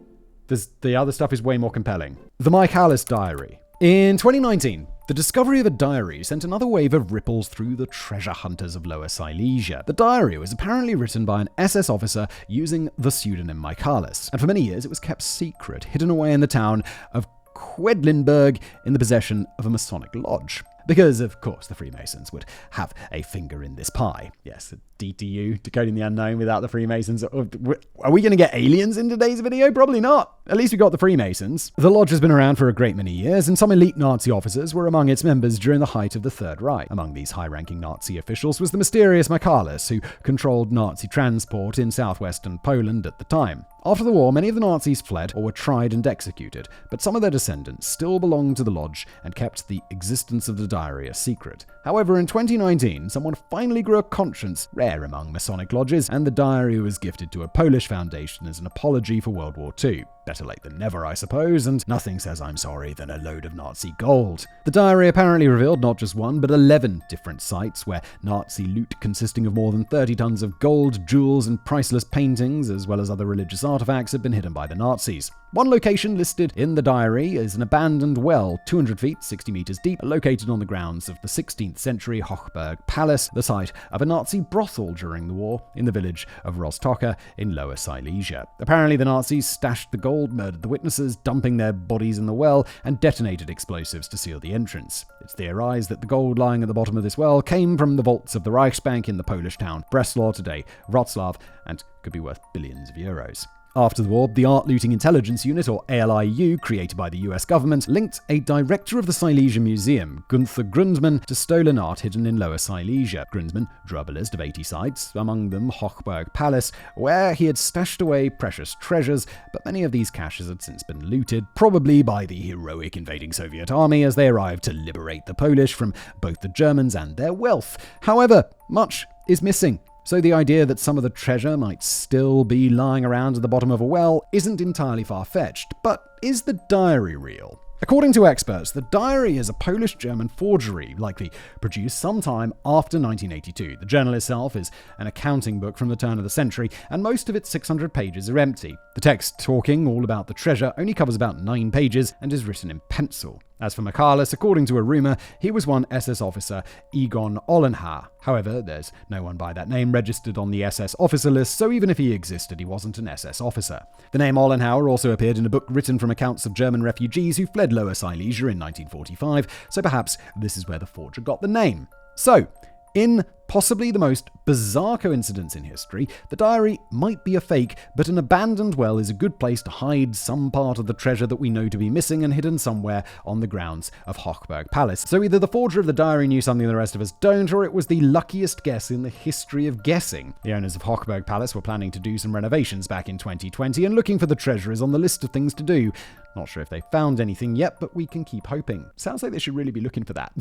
The other stuff is way more compelling. The Michaelis Diary. In 2019, the discovery of a diary sent another wave of ripples through the treasure hunters of Lower Silesia. The diary was apparently written by an SS officer using the pseudonym Michaelis, and for many years it was kept secret, hidden away in the town of Quedlinburg in the possession of a Masonic lodge. Because, of course, the Freemasons would have a finger in this pie. Yes, DTU, Decoding the Unknown without the Freemasons. Are we going to get aliens in today's video? Probably not. At least we got the Freemasons. The lodge has been around for a great many years, and some elite Nazi officers were among its members during the height of the Third Reich. Among these high-ranking Nazi officials was the mysterious Michaelis, who controlled Nazi transport in southwestern Poland at the time. After the war, many of the Nazis fled or were tried and executed, but some of their descendants still belonged to the lodge and kept the existence of the diary a secret. However, in 2019, someone finally grew a conscience, rare among Masonic lodges, and the diary was gifted to a Polish foundation as an apology for World War II. Better late than never, I suppose, and nothing says I'm sorry than a load of Nazi gold. The diary apparently revealed not just one, but 11 different sites where Nazi loot consisting of more than 30 tons of gold, jewels, and priceless paintings, as well as other religious artifacts, had been hidden by the Nazis. One location listed in the diary is an abandoned well, 200 feet, 60 meters deep, located on the grounds of the 16th century Hochberg Palace, the site of a Nazi brothel during the war in the village of Roztoka in Lower Silesia. Apparently, the Nazis stashed the gold gold, murdered the witnesses, dumping their bodies in the well, and detonated explosives to seal the entrance. It's theorized that the gold lying at the bottom of this well came from the vaults of the Reichsbank in the Polish town Breslau, today Wrocław, and could be worth billions of euros. After the war, the Art Looting Intelligence Unit, or ALIU, created by the US government, linked a director of the Silesia Museum, Gunther Grundmann, to stolen art hidden in Lower Silesia. Grundmann drew up a list of 80 sites, among them Hochberg Palace, where he had stashed away precious treasures, but many of these caches had since been looted, probably by the heroic invading Soviet army as they arrived to liberate the Polish from both the Germans and their wealth. However, much is missing. So the idea that some of the treasure might still be lying around at the bottom of a well isn't entirely far-fetched. But is the diary real? According to experts, the diary is a Polish-German forgery, likely produced sometime after 1982. The journal itself is an accounting book from the turn of the century, and most of its 600 pages are empty. The text talking all about the treasure only covers about 9 pages and is written in pencil. As for Michalis, according to a rumor, he was one SS officer, Egon Ollenhaar. However, there's no one by that name registered on the SS officer list, so even if he existed, he wasn't an SS officer. The name Ollenhaar also appeared in a book written from accounts of German refugees who fled Lower Silesia in 1945, so perhaps this is where the forger got the name. So, in possibly the most bizarre coincidence in history, the diary might be a fake, but an abandoned well is a good place to hide some part of the treasure that we know to be missing and hidden somewhere on the grounds of Hochberg Palace. So either the forger of the diary knew something the rest of us don't, or it was the luckiest guess in the history of guessing. The owners of Hochberg Palace were planning to do some renovations back in 2020, and looking for the treasure is on the list of things to do. Not sure if they found anything yet, but we can keep hoping. Sounds like they should really be looking for that.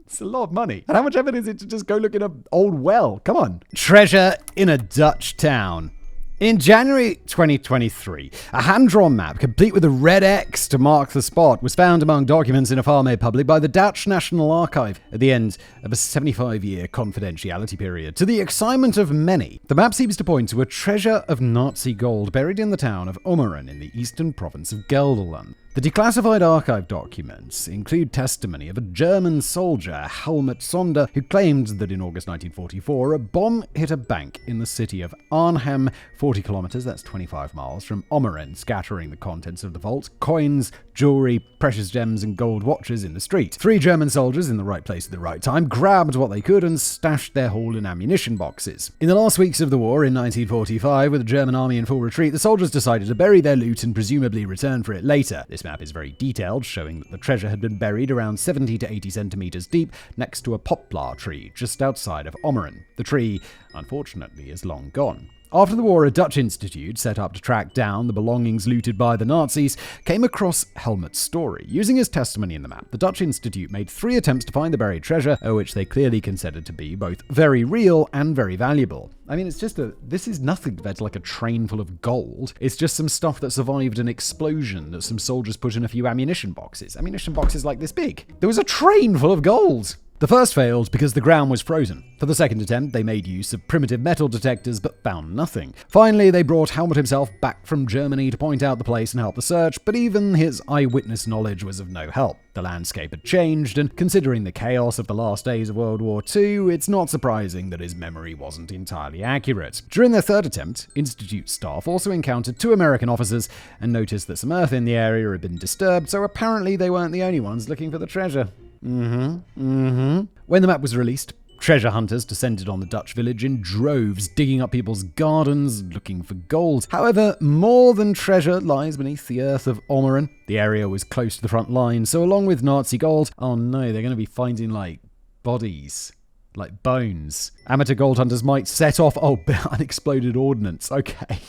It's a lot of money. And how much effort is it to just go look in an old well? Come on. Treasure in a Dutch town. In January 2023, a hand-drawn map, complete with a red X to mark the spot, was found among documents in a file made public by the Dutch National Archive at the end of a 75-year confidentiality period. To the excitement of many, the map seems to point to a treasure of Nazi gold buried in the town of Ommeren in the eastern province of Gelderland. The declassified archive documents include testimony of a German soldier, Helmut Sonder, who claimed that in August 1944, a bomb hit a bank in the city of Arnhem, 40 kilometers, that's 25 miles, from Ommeren, scattering the contents of the vault, coins, jewelry, precious gems, and gold watches in the street. 3 German soldiers, in the right place at the right time, grabbed what they could and stashed their haul in ammunition boxes. In the last weeks of the war, in 1945, with the German army in full retreat, the soldiers decided to bury their loot and presumably return for it later. This map is very detailed, showing that the treasure had been buried around 70 to 80 centimeters deep next to a poplar tree just outside of Ommeren. The tree, unfortunately, is long gone. After the war, a Dutch institute set up to track down the belongings looted by the Nazis came across Helmut's story. Using his testimony in the map, the Dutch institute made 3 attempts to find the buried treasure, which they clearly considered to be both very real and very valuable. I mean, this is nothing compared to like a train full of gold. It's just some stuff that survived an explosion that some soldiers put in a few ammunition boxes. Ammunition boxes like this big. There was a train full of gold. The first failed because the ground was frozen. For the second attempt, they made use of primitive metal detectors but found nothing. Finally, they brought Helmut himself back from Germany to point out the place and help the search, but even his eyewitness knowledge was of no help. The landscape had changed, and considering the chaos of the last days of World War II, it's not surprising that his memory wasn't entirely accurate. During their third attempt, Institute staff also encountered 2 American officers and noticed that some earth in the area had been disturbed, so apparently they weren't the only ones looking for the treasure. When the map was released, treasure hunters descended on the Dutch village in droves, digging up people's gardens, looking for gold. However, more than treasure lies beneath the earth of Ommeren. The area was close to the front line, so along with Nazi gold, oh no, they're going to be finding, bodies. Like bones. Amateur gold hunters might set off, unexploded ordnance. Okay.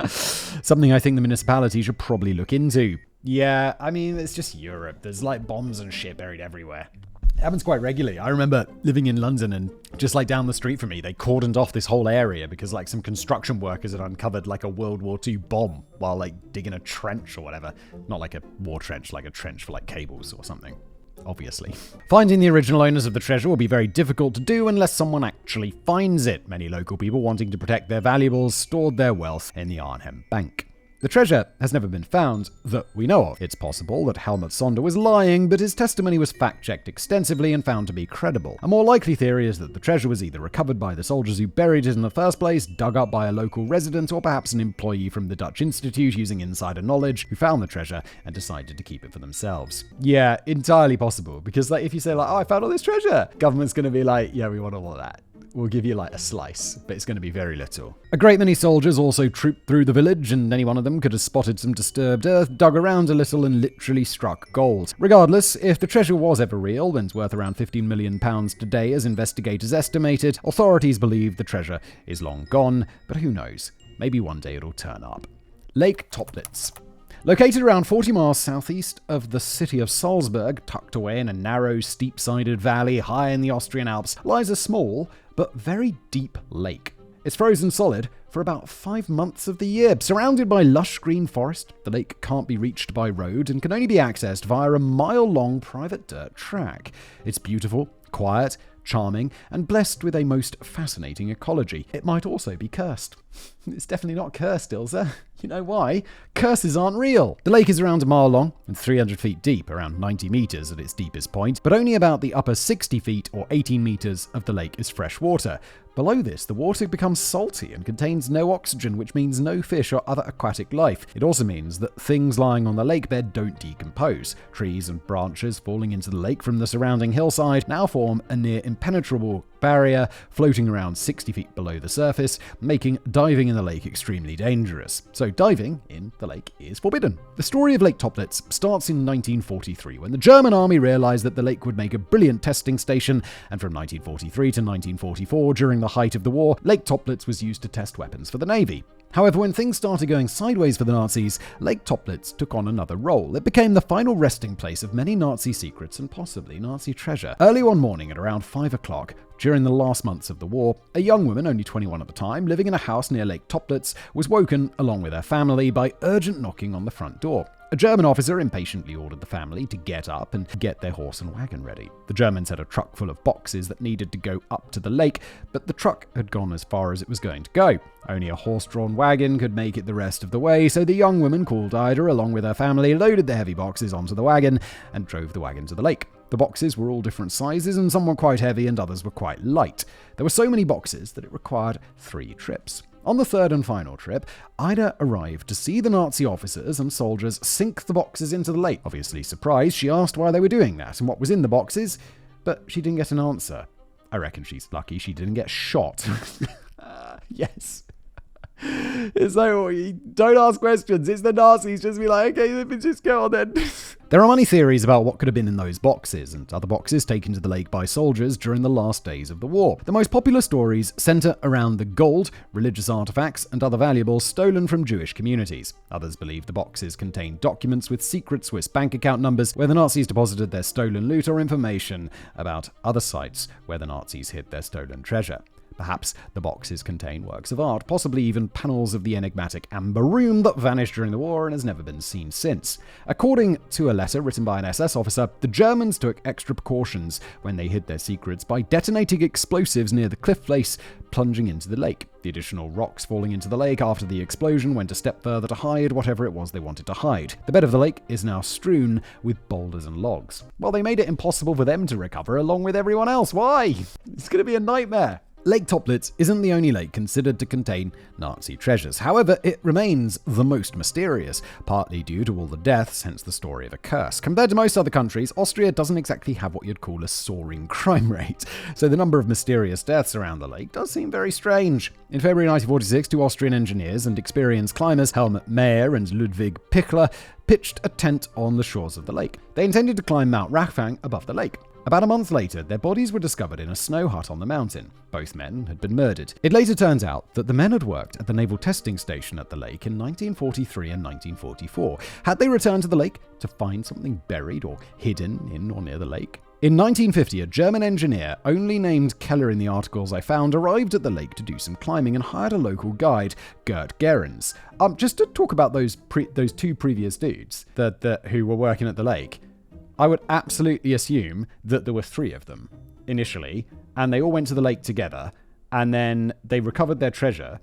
Something I think the municipality should probably look into. Yeah, I mean, it's just Europe. There's bombs and shit buried everywhere. It happens quite regularly. I remember living in London and just down the street from me, they cordoned off this whole area because some construction workers had uncovered a World War II bomb while digging a trench or whatever. Not like a war trench, like a trench for cables or something. Obviously. Finding the original owners of the treasure will be very difficult to do unless someone actually finds it. Many local people wanting to protect their valuables stored their wealth in the Arnhem Bank. The treasure has never been found that we know of. It's possible that Helmut Sonder was lying, but his testimony was fact-checked extensively and found to be credible. A more likely theory is that the treasure was either recovered by the soldiers who buried it in the first place, dug up by a local resident, or perhaps an employee from the Dutch Institute using insider knowledge who found the treasure and decided to keep it for themselves. Yeah, entirely possible, because if you say oh, I found all this treasure, government's going to be like, yeah, we want all of that. We'll give you a slice, but it's going to be very little. A great many soldiers also trooped through the village, and any one of them could have spotted some disturbed earth, dug around a little, and literally struck gold. Regardless, if the treasure was ever real and worth around £15 million today as investigators estimated, authorities believe the treasure is long gone, but who knows? Maybe one day it'll turn up. Lake Toplitz. Located around 40 miles southeast of the city of Salzburg, tucked away in a narrow, steep-sided valley high in the Austrian Alps, lies a small but very deep lake. It's frozen solid for about 5 months of the year. Surrounded by lush green forest, the lake can't be reached by road and can only be accessed via a mile-long private dirt track. It's beautiful, quiet, charming, and blessed with a most fascinating ecology. It might also be cursed. It's definitely not cursed, Ilse. You know why? Curses aren't real. The lake is around a mile long and 300 feet deep, around 90 meters at its deepest point, but only about the upper 60 feet or 18 meters of the lake is fresh water. Below this, the water becomes salty and contains no oxygen, which means no fish or other aquatic life. It also means that things lying on the lake bed don't decompose. Trees and branches falling into the lake from the surrounding hillside now form a near impenetrable barrier floating around 60 feet below the surface, making diving in the lake extremely dangerous. So diving in the lake is forbidden. The story of Lake Toplitz starts in 1943, when the German army realized that the lake would make a brilliant testing station, and from 1943 to 1944, during the height of the war, Lake Toplitz was used to test weapons for the Navy. However, when things started going sideways for the Nazis, Lake Toplitz took on another role. It became the final resting place of many Nazi secrets and possibly Nazi treasure. Early one morning at around 5 o'clock, during the last months of the war, a young woman, only 21 at the time, living in a house near Lake Toplitz, was woken, along with her family, by urgent knocking on the front door. A German officer impatiently ordered the family to get up and get their horse and wagon ready. The Germans had a truck full of boxes that needed to go up to the lake, but the truck had gone as far as it was going to go. Only a horse-drawn wagon could make it the rest of the way, so the young woman called Ida, along with her family, loaded the heavy boxes onto the wagon and drove the wagon to the lake. The boxes were all different sizes, and some were quite heavy and others were quite light. There were so many boxes that it required 3 trips. On the third and final trip, Ida arrived to see the Nazi officers and soldiers sink the boxes into the lake. Obviously surprised, she asked why they were doing that and what was in the boxes, but she didn't get an answer. I reckon she's lucky she didn't get shot. Yes. It's like, don't ask questions. It's the Nazis. Just be like, okay, let me just go on then. There are many theories about what could have been in those boxes and other boxes taken to the lake by soldiers during the last days of the war. The most popular stories center around the gold, religious artifacts, and other valuables stolen from Jewish communities. Others believe the boxes contain documents with secret Swiss bank account numbers where the Nazis deposited their stolen loot, or information about other sites where the Nazis hid their stolen treasure. Perhaps the boxes contain works of art, possibly even panels of the enigmatic Amber Room that vanished during the war and has never been seen since. According to a letter written by an SS officer, the Germans took extra precautions when they hid their secrets by detonating explosives near the cliff face, plunging into the lake. The additional rocks falling into the lake after the explosion went a step further to hide whatever it was they wanted to hide. The bed of the lake is now strewn with boulders and logs. Well, they made it impossible for them to recover along with everyone else. Why? It's going to be a nightmare. Lake Toplitz isn't the only lake considered to contain Nazi treasures. However, it remains the most mysterious, partly due to all the deaths, hence the story of a curse. Compared to most other countries, Austria doesn't exactly have what you'd call a soaring crime rate, so the number of mysterious deaths around the lake does seem very strange. In February 1946, 2 Austrian engineers and experienced climbers, Helmut Mayer and Ludwig Pichler, pitched a tent on the shores of the lake. They intended to climb Mount Rachfang above the lake. About a month later, their bodies were discovered in a snow hut on the mountain. Both men had been murdered. It later turns out that the men had worked at the naval testing station at the lake in 1943 and 1944. Had they returned to the lake to find something buried or hidden in or near the lake? In 1950, a German engineer, only named Keller in the articles I found, arrived at the lake to do some climbing and hired a local guide, Gert Gerens. Just to talk about those 2 previous dudes who were working at the lake, I would absolutely assume that there were 3 of them initially, and they all went to the lake together, and then they recovered their treasure,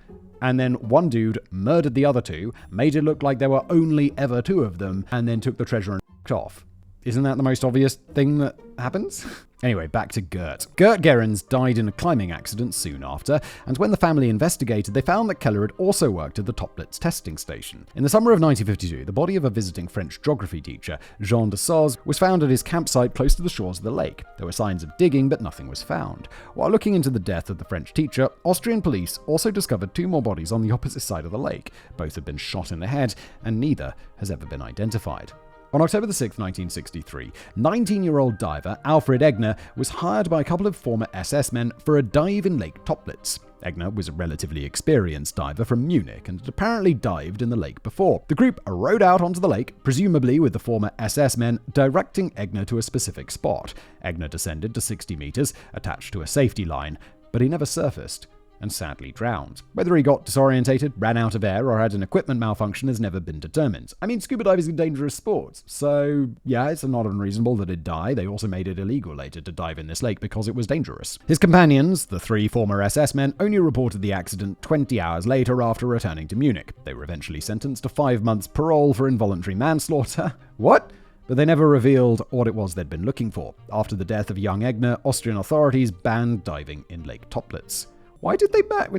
and then one dude murdered the other two, made it look like there were only ever two of them, and then took the treasure and f***ed off. Isn't that the most obvious thing that happens? Anyway, back to Gert. Gert Gerrans died in a climbing accident soon after, and when the family investigated, they found that Keller had also worked at the Toplitz testing station. In the summer of 1952, the body of a visiting French geography teacher, Jean de Saz, was found at his campsite close to the shores of the lake. There were signs of digging, but nothing was found. While looking into the death of the French teacher, Austrian police also discovered two more bodies on the opposite side of the lake. Both had been shot in the head, and neither has ever been identified. On October 6, 1963, 19-year-old diver Alfred Egner was hired by a couple of former SS men for a dive in Lake Toplitz. Egner was a relatively experienced diver from Munich and had apparently dived in the lake before. The group rowed out onto the lake, presumably with the former SS men directing Egner to a specific spot. Egner descended to 60 meters, attached to a safety line, but he never surfaced and sadly drowned. Whether he got disorientated, ran out of air, or had an equipment malfunction has never been determined. I mean, scuba diving is a dangerous sport, so yeah, it's not unreasonable that he'd die. They also made it illegal later to dive in this lake because it was dangerous. His companions, the three former SS men, only reported the accident 20 hours later after returning to Munich. They were eventually sentenced to 5 months parole for involuntary manslaughter. What? But they never revealed what it was they'd been looking for. After the death of young Egner, Austrian authorities banned diving in Lake Toplitz. Why did they ban?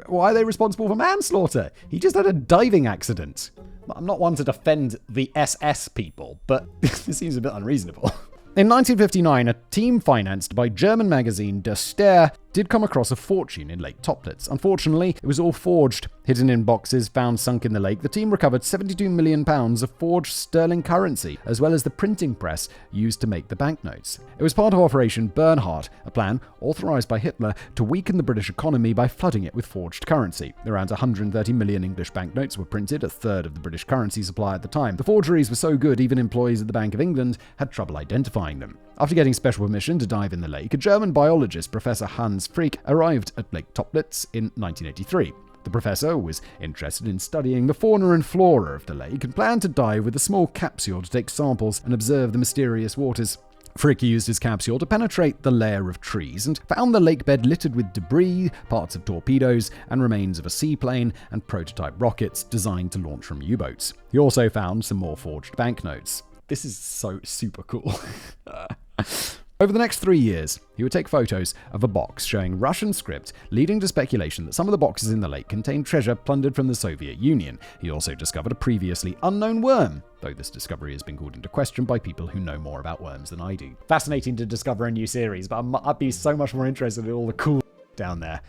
Why are they responsible for manslaughter? He just had a diving accident. I'm not one to defend the SS people, but this seems a bit unreasonable. In 1959, a team financed by German magazine Der Stern did come across a fortune in Lake Toplitz. Unfortunately, it was all forged. Hidden in boxes found sunk in the lake, the team recovered £72 million of forged sterling currency, as well as the printing press used to make the banknotes. It was part of Operation Bernhard, a plan authorized by Hitler to weaken the British economy by flooding it with forged currency. Around 130 million English banknotes were printed, a third of the British currency supply at the time. The forgeries were so good, even employees at the Bank of England had trouble identifying them. After getting special permission to dive in the lake, a German biologist, Professor Hans Frick, arrived at Lake Toplitz in 1983. The professor was interested in studying the fauna and flora of the lake and planned to dive with a small capsule to take samples and observe the mysterious waters. Frick used his capsule to penetrate the layer of trees and found the lake bed littered with debris, parts of torpedoes, and remains of a seaplane and prototype rockets designed to launch from U-boats. He also found some more forged banknotes. This is so super cool. Over the next 3 years, he would take photos of a box showing Russian script, leading to speculation that some of the boxes in the lake contained treasure plundered from the Soviet Union. He also discovered a previously unknown worm, though this discovery has been called into question by people who know more about worms than I do. Fascinating to discover a new series, but I'd be so much more interested in all the cool down there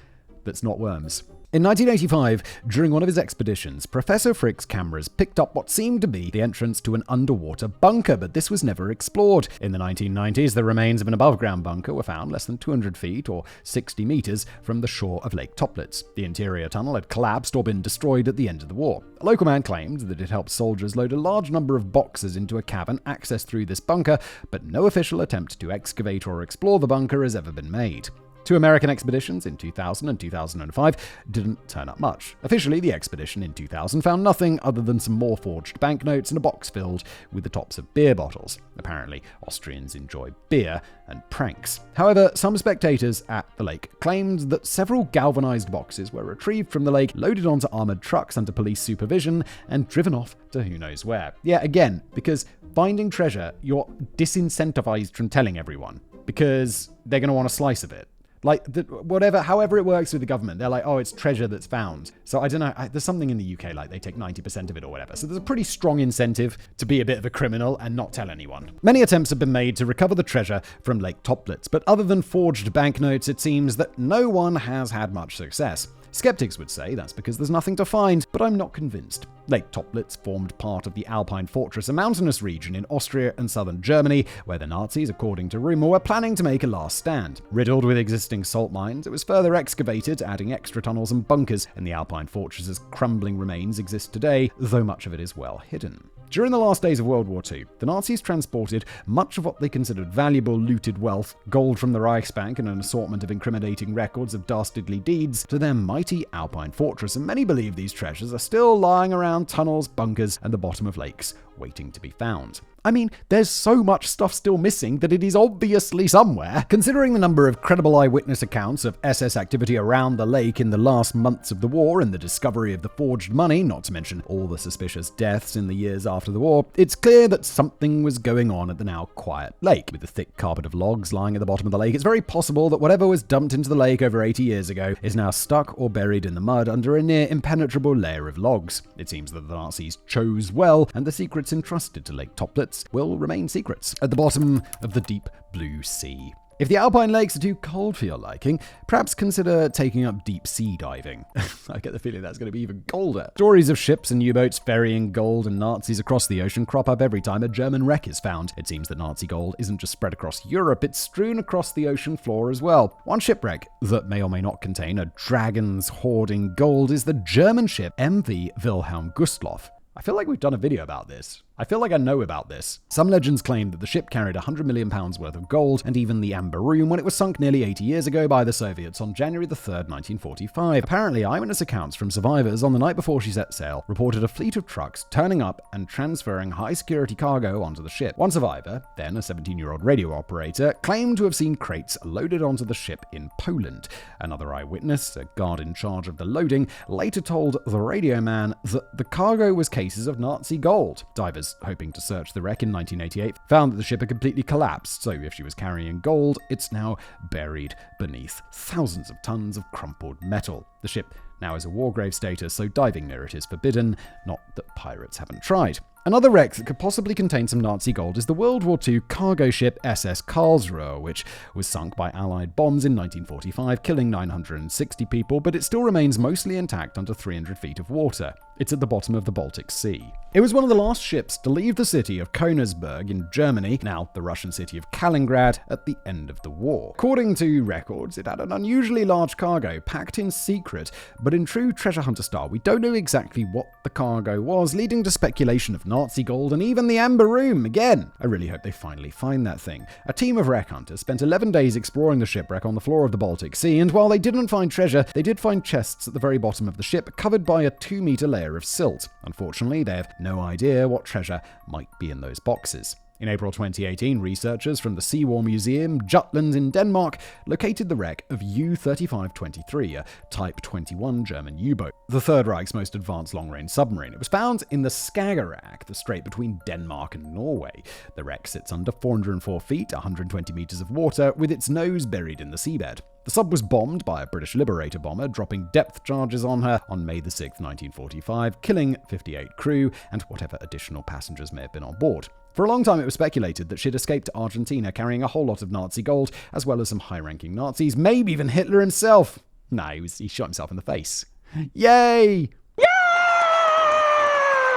that's not worms. In 1985, during one of his expeditions, Professor Frick's cameras picked up what seemed to be the entrance to an underwater bunker, but this was never explored. In the 1990s, the remains of an above-ground bunker were found less than 200 feet or 60 meters from the shore of Lake Toplitz. The interior tunnel had collapsed or been destroyed at the end of the war. A local man claimed that it helped soldiers load a large number of boxes into a cavern accessed through this bunker, but no official attempt to excavate or explore the bunker has ever been made. 2 American expeditions in 2000 and 2005 didn't turn up much. Officially, the expedition in 2000 found nothing other than some more forged banknotes and a box filled with the tops of beer bottles. Apparently, Austrians enjoy beer and pranks. However, some spectators at the lake claimed that several galvanized boxes were retrieved from the lake, loaded onto armored trucks under police supervision, and driven off to who knows where. Yeah, again, because finding treasure, you're disincentivized from telling everyone, because they're going to want a slice of it. However it works with the government, they're like, oh, it's treasure that's found. So I don't know, there's something in the UK, like they take 90% of it or whatever. So there's a pretty strong incentive to be a bit of a criminal and not tell anyone. Many attempts have been made to recover the treasure from Lake Toplitz, but other than forged banknotes, it seems that no one has had much success. Skeptics would say that's because there's nothing to find, but I'm not convinced. Lake Toplitz formed part of the Alpine Fortress, a mountainous region in Austria and southern Germany, where the Nazis, according to rumor, were planning to make a last stand. Riddled with existing salt mines, it was further excavated, adding extra tunnels and bunkers, and the Alpine Fortress's crumbling remains exist today, though much of it is well hidden. During the last days of World War II, the Nazis transported much of what they considered valuable looted wealth, gold from the Reichsbank and an assortment of incriminating records of dastardly deeds, to their mighty Alpine Fortress, and many believe these treasures are still lying around tunnels, bunkers, and the bottom of lakes, waiting to be found. I mean, there's so much stuff still missing that it is obviously somewhere. Considering the number of credible eyewitness accounts of SS activity around the lake in the last months of the war and the discovery of the forged money, not to mention all the suspicious deaths in the years after the war, it's clear that something was going on at the now quiet lake. With the thick carpet of logs lying at the bottom of the lake, it's very possible that whatever was dumped into the lake over 80 years ago is now stuck or buried in the mud under a near impenetrable layer of logs. It seems that the Nazis chose well, and the secrets entrusted to Lake Toplitz will remain secrets at the bottom of the deep blue sea. If the Alpine lakes are too cold for your liking, perhaps consider taking up deep sea diving. I get the feeling that's going to be even colder. Stories of ships and U-boats ferrying gold and Nazis across the ocean crop up every time a German wreck is found. It seems that Nazi gold isn't just spread across Europe, it's strewn across the ocean floor as well. One shipwreck that may or may not contain a dragon's hoarding gold is the German ship MV Wilhelm Gustloff. I feel like we've done a video about this. I feel like I know about this. Some legends claim that the ship carried £100 million worth of gold and even the Amber Room when it was sunk nearly 80 years ago by the Soviets on January 3rd, 1945. Apparently, eyewitness accounts from survivors on the night before she set sail reported a fleet of trucks turning up and transferring high-security cargo onto the ship. One survivor, then a 17-year-old radio operator, claimed to have seen crates loaded onto the ship in Poland. Another eyewitness, a guard in charge of the loading, later told the radio man that the cargo was cases of Nazi gold. Divers hoping to search the wreck in 1988 found that the ship had completely collapsed, so if she was carrying gold, it's now buried beneath thousands of tons of crumpled metal. The ship now has a war grave status, so diving near it is forbidden, not that pirates haven't tried. Another wreck that could possibly contain some Nazi gold is the World War II cargo ship SS Karlsruhe, which was sunk by Allied bombs in 1945, killing 960 people, but it still remains mostly intact under 300 feet of water. It's at the bottom of the Baltic Sea. It was one of the last ships to leave the city of Königsberg in Germany, now the Russian city of Kaliningrad, at the end of the war. According to records, it had an unusually large cargo, packed in secret, but in true treasure hunter style, we don't know exactly what the cargo was, leading to speculation of Nazi gold and even the Amber Room. Again, I really hope they finally find that thing. A team of wreck hunters spent 11 days exploring the shipwreck on the floor of the Baltic Sea, and while they didn't find treasure, they did find chests at the very bottom of the ship, covered by a 2-meter layer of silt. Unfortunately, they have no idea what treasure might be in those boxes. In April 2018, researchers from the Sea War Museum, Jutland in Denmark, located the wreck of U-3523, a Type 21 German U-boat, the Third Reich's most advanced long-range submarine. It was found in the Skagerrak, the strait between Denmark and Norway. The wreck sits under 404 feet, 120 meters of water, with its nose buried in the seabed. The sub was bombed by a British Liberator bomber, dropping depth charges on her on May 6, 1945, killing 58 crew and whatever additional passengers may have been on board. For a long time, it was speculated that she'd escaped to Argentina carrying a whole lot of Nazi gold, as well as some high-ranking Nazis, maybe even Hitler himself. Nah, he shot himself in the face. Yay!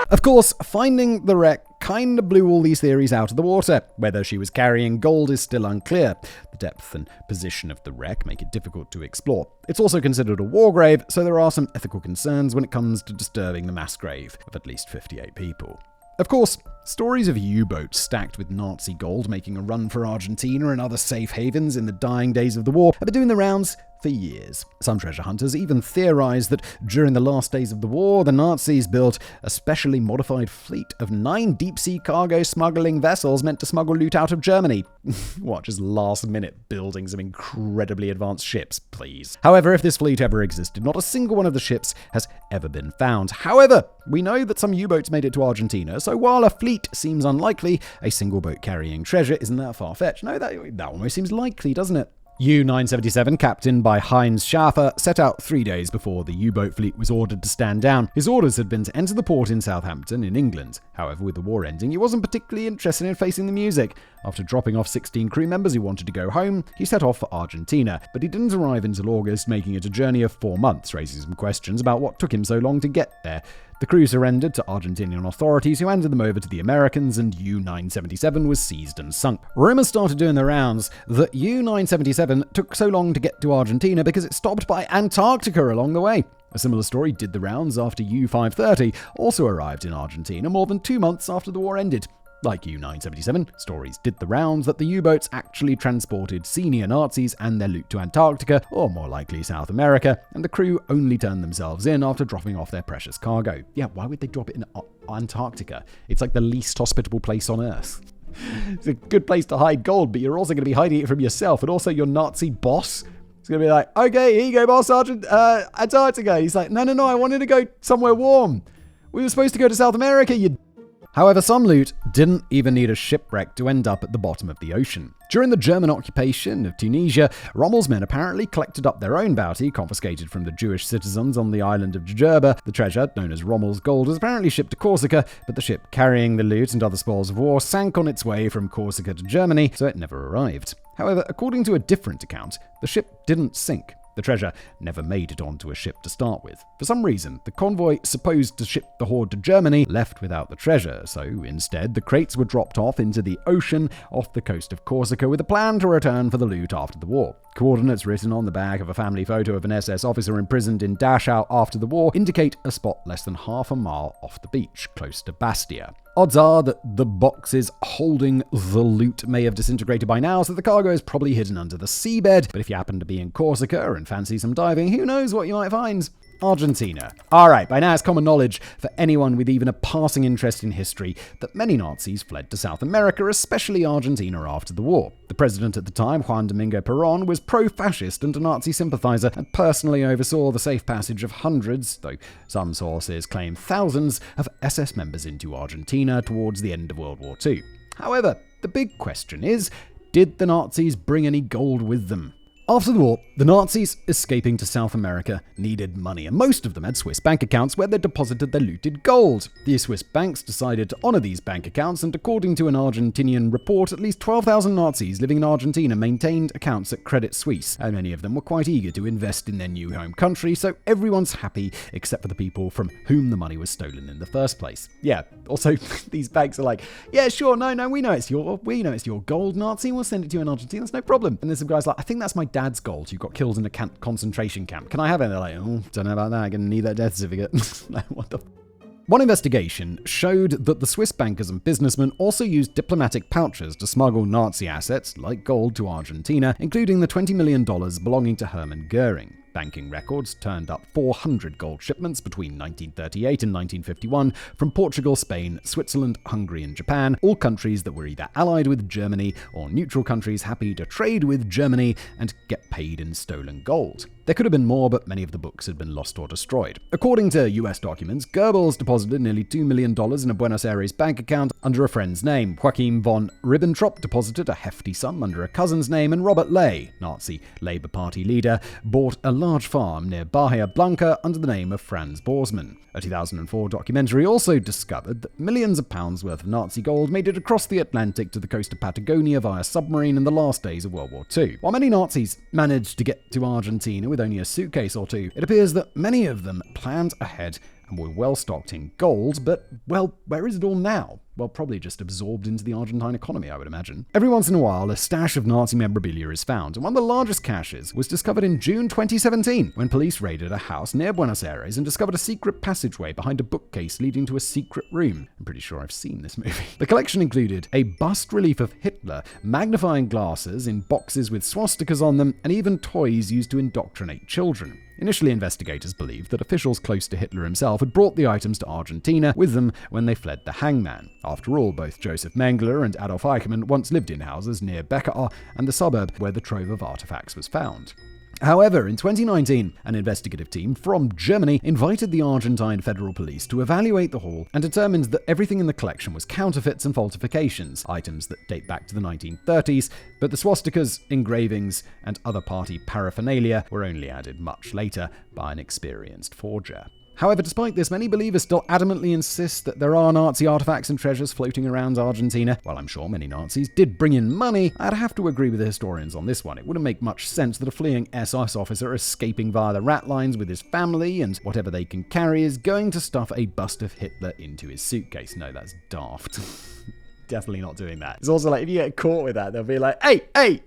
Of course, finding the wreck kinda blew all these theories out of the water. Whether she was carrying gold is still unclear. The depth and position of the wreck make it difficult to explore. It's also considered a war grave, so there are some ethical concerns when it comes to disturbing the mass grave of at least 58 people. Of course, stories of U-boats stacked with Nazi gold making a run for Argentina and other safe havens in the dying days of the war have been doing the rounds for years. Some treasure hunters even theorized that during the last days of the war, the Nazis built a specially modified fleet of 9 deep-sea cargo smuggling vessels meant to smuggle loot out of Germany. What, just last-minute building some incredibly advanced ships, please? However, if this fleet ever existed, not a single one of the ships has ever been found. However, we know that some U-boats made it to Argentina, so while a fleet seems unlikely, a single boat carrying treasure isn't that far-fetched. No, that almost seems likely, doesn't it? U-977, captained by Heinz Schaffer, set out 3 days before the U-boat fleet was ordered to stand down. His orders had been to enter the port in Southampton in England. However, with the war ending, he wasn't particularly interested in facing the music. After dropping off 16 crew members who wanted to go home, he set off for Argentina, but he didn't arrive until August, making it a journey of 4 months, raising some questions about what took him so long to get there. The crew surrendered to Argentinian authorities, who handed them over to the Americans, and U-977 was seized and sunk. Rumors started doing the rounds that U-977 took so long to get to Argentina because it stopped by Antarctica along the way. A similar story did the rounds after U-530 also arrived in Argentina more than 2 months after the war ended. Like U-977, stories did the rounds that the U-boats actually transported senior Nazis and their loot to Antarctica, or more likely South America, and the crew only turned themselves in after dropping off their precious cargo. Yeah, why would they drop it in Antarctica? It's like the least hospitable place on Earth. It's a good place to hide gold, but you're also going to be hiding it from yourself, and also your Nazi boss. It's going to be like, okay, here you go, boss sergeant, Antarctica. He's like, no, I wanted to go somewhere warm. We were supposed to go to South America, you... However, some loot didn't even need a shipwreck to end up at the bottom of the ocean. During the German occupation of Tunisia, Rommel's men apparently collected up their own bounty, confiscated from the Jewish citizens on the island of Djerba. The treasure, known as Rommel's gold, was apparently shipped to Corsica, but the ship carrying the loot and other spoils of war sank on its way from Corsica to Germany, so it never arrived. However, according to a different account, the ship didn't sink. The treasure never made it onto a ship to start with. For some reason, the convoy supposed to ship the hoard to Germany left without the treasure, so instead the crates were dropped off into the ocean off the coast of Corsica with a plan to return for the loot after the war. Coordinates written on the back of a family photo of an SS officer imprisoned in Dachau after the war indicate a spot less than half a mile off the beach, close to Bastia. Odds are that the boxes holding the loot may have disintegrated by now, so the cargo is probably hidden under the seabed. But if you happen to be in Corsica and fancy some diving, who knows what you might find? Argentina. Alright, by now it's common knowledge for anyone with even a passing interest in history that many Nazis fled to South America, especially Argentina after the war. The president at the time, Juan Domingo Perón, was pro-fascist and a Nazi sympathizer and personally oversaw the safe passage of hundreds, though some sources claim thousands, of SS members into Argentina towards the end of World War II. However, the big question is, did the Nazis bring any gold with them? After the war, the Nazis escaping to South America needed money, and most of them had Swiss bank accounts where they deposited their looted gold. The Swiss banks decided to honor these bank accounts, and according to an Argentinian report, at least 12,000 Nazis living in Argentina maintained accounts at Credit Suisse, and many of them were quite eager to invest in their new home country, so everyone's happy except for the people from whom the money was stolen in the first place. Yeah, also, these banks are like, yeah, sure, no, we know it's your gold, Nazi, we'll send it to you in Argentina, that's no problem. And then some guy's like, I think that's my dad's gold who got killed in a concentration camp. Can I have it? And they're like, oh, don't know about that. I'm going to need that death certificate. What the... One investigation showed that the Swiss bankers and businessmen also used diplomatic pouches to smuggle Nazi assets, like gold, to Argentina, including the $20 million belonging to Hermann Goering. Banking records turned up 400 gold shipments between 1938 and 1951 from Portugal, Spain, Switzerland, Hungary, and Japan, all countries that were either allied with Germany or neutral countries happy to trade with Germany and get paid in stolen gold. There could have been more, but many of the books had been lost or destroyed. According to US documents, Goebbels deposited nearly $2 million in a Buenos Aires bank account under a friend's name. Joachim von Ribbentrop deposited a hefty sum under a cousin's name, and Robert Ley, Nazi Labour Party leader, bought a large farm near Bahia Blanca under the name of Franz Borsman. A 2004 documentary also discovered that millions of pounds worth of Nazi gold made it across the Atlantic to the coast of Patagonia via submarine in the last days of World War II. While many Nazis managed to get to Argentina with only a suitcase or two, it appears that many of them planned ahead and were well stocked in gold, but, well, where is it all now? Well, probably just absorbed into the Argentine economy, I would imagine. Every once in a while, a stash of Nazi memorabilia is found, and one of the largest caches was discovered in June 2017, when police raided a house near Buenos Aires and discovered a secret passageway behind a bookcase leading to a secret room. I'm pretty sure I've seen this movie. The collection included a bust relief of Hitler, magnifying glasses in boxes with swastikas on them, and even toys used to indoctrinate children. Initially, investigators believed that officials close to Hitler himself had brought the items to Argentina with them when they fled the hangman. After all, both Joseph Mengele and Adolf Eichmann once lived in houses near Becker and the suburb where the trove of artifacts was found. However, in 2019, an investigative team from Germany invited the Argentine Federal Police to evaluate the haul and determined that everything in the collection was counterfeits and falsifications, items that date back to the 1930s, but the swastikas, engravings, and other party paraphernalia were only added much later by an experienced forger. However, despite this, many believers still adamantly insist that there are Nazi artifacts and treasures floating around Argentina. While I'm sure many Nazis did bring in money, I'd have to agree with the historians on this one. It wouldn't make much sense that a fleeing SS officer escaping via the rat lines with his family and whatever they can carry is going to stuff a bust of Hitler into his suitcase. No, that's daft. Definitely not doing that. It's also like, if you get caught with that, they'll be like, hey!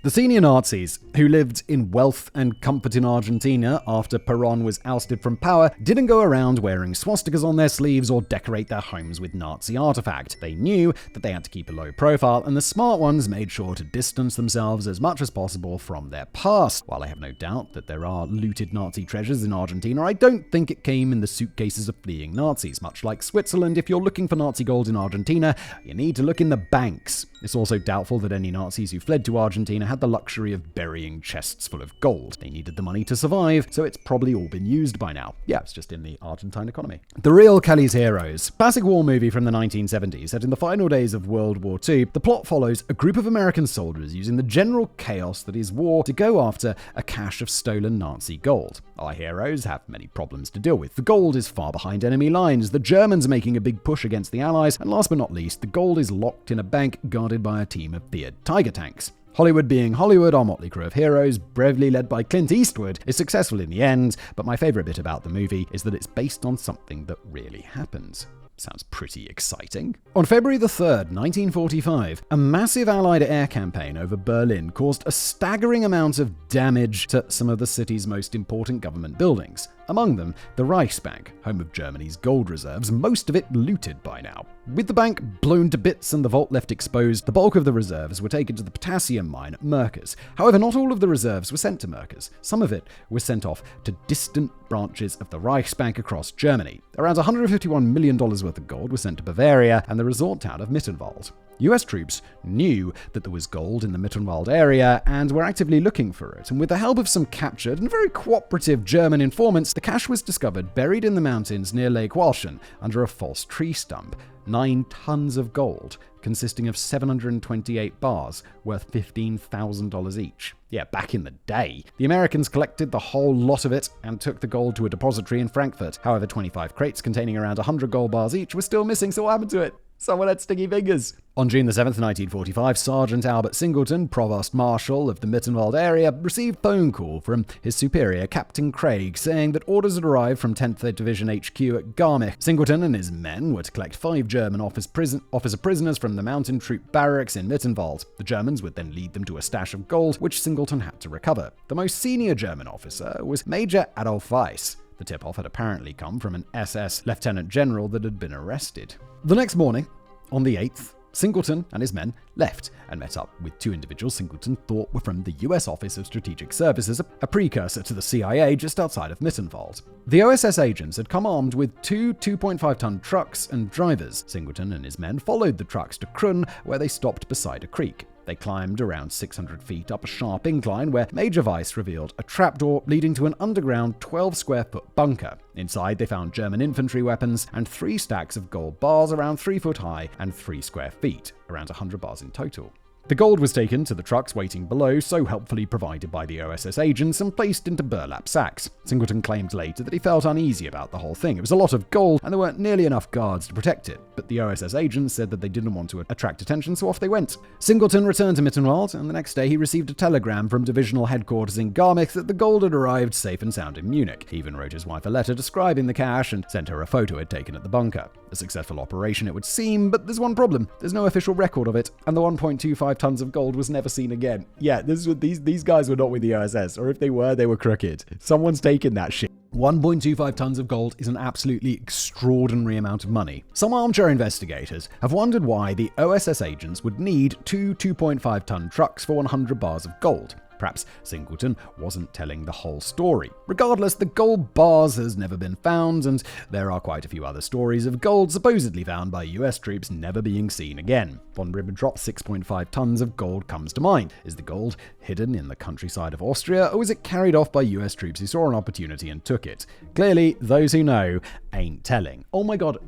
The senior Nazis, who lived in wealth and comfort in Argentina after Perón was ousted from power, didn't go around wearing swastikas on their sleeves or decorate their homes with Nazi artifacts. They knew that they had to keep a low profile, and the smart ones made sure to distance themselves as much as possible from their past. While I have no doubt that there are looted Nazi treasures in Argentina, I don't think it came in the suitcases of fleeing Nazis. Much like Switzerland, if you're looking for Nazi gold in Argentina, you need to look in the banks. It's also doubtful that any Nazis who fled to Argentina had the luxury of burying chests full of gold. They needed the money to survive, so it's probably all been used by now. Yeah, it's just in the Argentine economy. The Real Kelly's Heroes. Classic war movie from the 1970s, set in the final days of World War II, the plot follows a group of American soldiers using the general chaos that is war to go after a cache of stolen Nazi gold. Our heroes have many problems to deal with. The gold is far behind enemy lines, the Germans are making a big push against the Allies, and last but not least, the gold is locked in a bank guarded by a team of feared tiger tanks. Hollywood being Hollywood, our motley crew of heroes, bravely led by Clint Eastwood, is successful in the end, but my favourite bit about the movie is that it's based on something that really happened. Sounds pretty exciting. On February the 3rd, 1945, a massive Allied air campaign over Berlin caused a staggering amount of damage to some of the city's most important government buildings. Among them, the Reichsbank, home of Germany's gold reserves, most of it looted by now. With the bank blown to bits and the vault left exposed, the bulk of the reserves were taken to the potassium mine at Merkers. However, not all of the reserves were sent to Merkers. Some of it was sent off to distant branches of the Reichsbank across Germany. Around $151 million worth of gold was sent to Bavaria and the resort town of Mittenwald. US troops knew that there was gold in the Mittenwald area and were actively looking for it, and with the help of some captured and very cooperative German informants, the cache was discovered buried in the mountains near Lake Walchen under a false tree stump. 9 tons of gold, consisting of 728 bars, worth $15,000 each. Yeah, back in the day. The Americans collected the whole lot of it and took the gold to a depository in Frankfurt. However, 25 crates containing around 100 gold bars each were still missing, so what happened to it? Someone had sticky fingers. On June the 7th, 1945, Sergeant Albert Singleton, Provost Marshal of the Mittenwald area, received a phone call from his superior, Captain Craig, saying that orders had arrived from 10th Division HQ at Garmisch. Singleton and his men were to collect 5 German officer prisoners from the mountain troop barracks in Mittenwald. The Germans would then lead them to a stash of gold, which Singleton had to recover. The most senior German officer was Major Adolf Weiss. The tip-off had apparently come from an SS lieutenant general that had been arrested. The next morning, on the 8th, Singleton and his men left and met up with 2 individuals Singleton thought were from the US Office of Strategic Services, a precursor to the CIA just outside of Mittenwald. The OSS agents had come armed with 2 2.5-ton trucks and drivers. Singleton and his men followed the trucks to Krun, where they stopped beside a creek. They climbed around 600 feet up a sharp incline where Major Weiss revealed a trapdoor leading to an underground 12-square-foot bunker. Inside, they found German infantry weapons and 3 stacks of gold bars around 3 foot high and 3 square feet, around 100 bars in total. The gold was taken to the trucks waiting below, so helpfully provided by the OSS agents, and placed into burlap sacks. Singleton claimed later that he felt uneasy about the whole thing. It was a lot of gold, and there weren't nearly enough guards to protect it. But the OSS agents said that they didn't want to attract attention, so off they went. Singleton returned to Mittenwald, and the next day he received a telegram from divisional headquarters in Garmisch that the gold had arrived safe and sound in Munich. He even wrote his wife a letter describing the cache and sent her a photo he'd taken at the bunker. A successful operation it would seem, but there's one problem. There's no official record of it, and the 1.25 tons of gold was never seen again. Yeah, these guys were not with the OSS, or if they were crooked. Someone's taken that shit. 1.25 tons of gold is an absolutely extraordinary amount of money. Some armchair investigators have wondered why the OSS agents would need 2 2.5-ton trucks for 100 bars of gold. Perhaps Singleton wasn't telling the whole story. Regardless, the gold bars has never been found, and there are quite a few other stories of gold supposedly found by US troops never being seen again. Von Ribbentrop's 6.5 tons of gold comes to mind. Is the gold hidden in the countryside of Austria, or was it carried off by US troops who saw an opportunity and took it? Clearly, those who know ain't telling. Oh my god,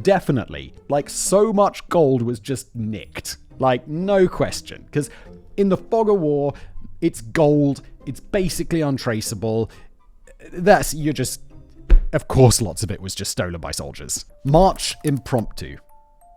definitely. Like, so much gold was just nicked. Like, no question. Because in the fog of war, it's gold. It's basically untraceable. Of course lots of it was just stolen by soldiers. March Impromptu.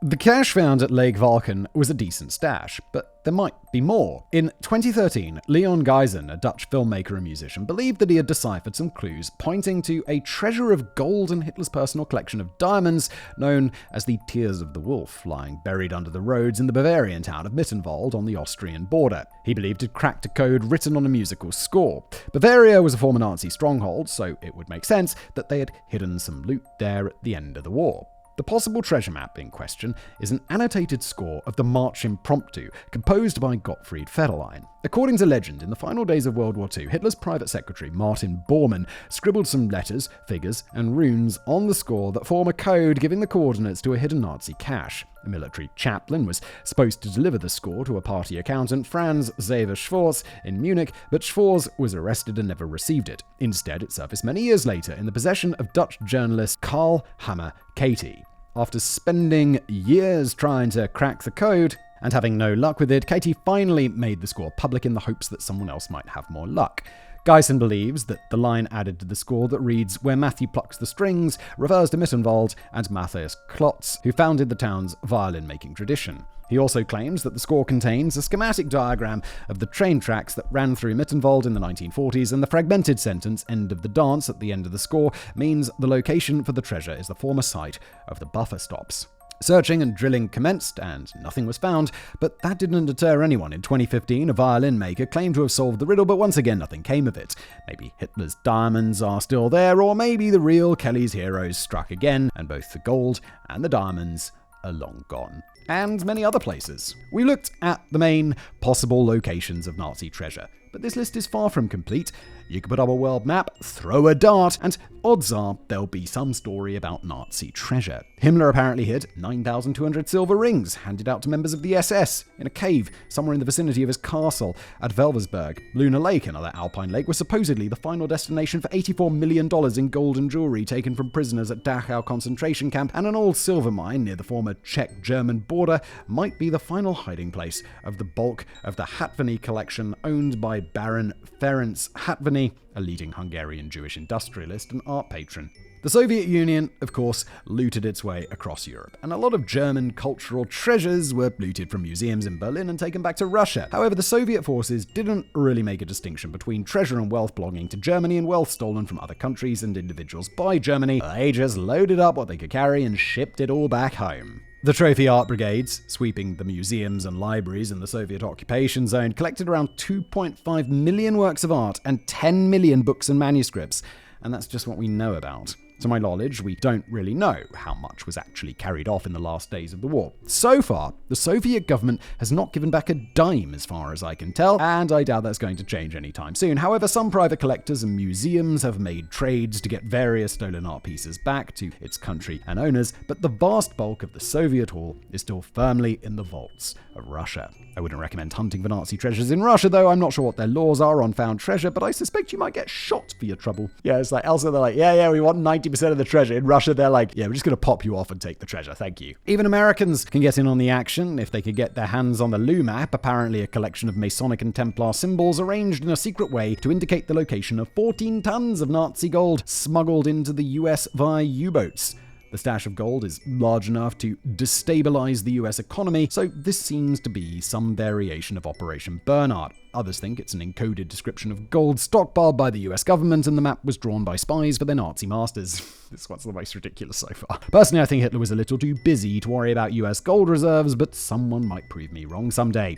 The cache found at Lake Valken was a decent stash, but there might be more. In 2013, Leon Geisen, a Dutch filmmaker and musician, believed that he had deciphered some clues pointing to a treasure of gold in Hitler's personal collection of diamonds known as the Tears of the Wolf, lying buried under the roads in the Bavarian town of Mittenwald on the Austrian border. He believed it cracked a code written on a musical score. Bavaria was a former Nazi stronghold, so it would make sense that they had hidden some loot there at the end of the war. The possible treasure map in question is an annotated score of the March Impromptu, composed by Gottfried Federlein. According to legend, in the final days of World War II, Hitler's private secretary, Martin Bormann, scribbled some letters, figures, and runes on the score that form a code giving the coordinates to a hidden Nazi cache. A military chaplain was supposed to deliver the score to a party accountant, Franz Xaver Schwarz, in Munich, but Schwarz was arrested and never received it. Instead, it surfaced many years later in the possession of Dutch journalist Karl Hammer Katie. After spending years trying to crack the code and having no luck with it, Katie finally made the score public in the hopes that someone else might have more luck. Geisen believes that the line added to the score that reads, "Where Matthew plucks the strings," refers to Mittenwald and Matthias Klotz, who founded the town's violin-making tradition. He also claims that the score contains a schematic diagram of the train tracks that ran through Mittenwald in the 1940s, and the fragmented sentence, "end of the dance," at the end of the score, means the location for the treasure is the former site of the buffer stops. Searching and drilling commenced, and nothing was found, but that didn't deter anyone. In 2015, a violin maker claimed to have solved the riddle, but once again, nothing came of it. Maybe Hitler's diamonds are still there, or maybe the real Kelly's heroes struck again, and both the gold and the diamonds are long gone. And many other places. We looked at the main possible locations of Nazi treasure, but this list is far from complete. You could put up a world map, throw a dart, and odds are there'll be some story about Nazi treasure. Himmler apparently hid 9,200 silver rings handed out to members of the SS in a cave somewhere in the vicinity of his castle at Velversberg. Luna Lake, another alpine lake, was supposedly the final destination for $84 million in gold and jewelry taken from prisoners at Dachau concentration camp, and an old silver mine near the former Czech-German border might be the final hiding place of the bulk of the Hatvany collection owned by Baron Ferenc Hatvany, a leading Hungarian Jewish industrialist and art patron. The Soviet Union, of course, looted its way across Europe, and a lot of German cultural treasures were looted from museums in Berlin and taken back to Russia. However, the Soviet forces didn't really make a distinction between treasure and wealth belonging to Germany and wealth stolen from other countries and individuals by Germany. They just loaded up what they could carry and shipped it all back home. The trophy art brigades, sweeping the museums and libraries in the Soviet occupation zone, collected around 2.5 million works of art and 10 million books and manuscripts, and that's just what we know about. To my knowledge, we don't really know how much was actually carried off in the last days of the war. So far, the Soviet government has not given back a dime as far as I can tell, and I doubt that's going to change anytime soon. However, some private collectors and museums have made trades to get various stolen art pieces back to its country and owners, but the vast bulk of the Soviet haul is still firmly in the vaults of Russia. I wouldn't recommend hunting for Nazi treasures in Russia, though. I'm not sure what their laws are on found treasure, but I suspect you might get shot for your trouble. Yeah, it's like, Elsa, they're like, yeah, we want 90% of the treasure. In Russia, they're like, yeah, we're just going to pop you off and take the treasure, thank you. Even Americans can get in on the action if they could get their hands on the Lou map, apparently a collection of Masonic and Templar symbols arranged in a secret way to indicate the location of 14 tons of Nazi gold smuggled into the US via U-boats. The stash of gold is large enough to destabilize the US economy, so this seems to be some variation of Operation Bernard. Others think it's an encoded description of gold stockpiled by the US government, and the map was drawn by spies for their Nazi masters. This one's the most ridiculous so far. Personally, I think Hitler was a little too busy to worry about US gold reserves, but someone might prove me wrong someday.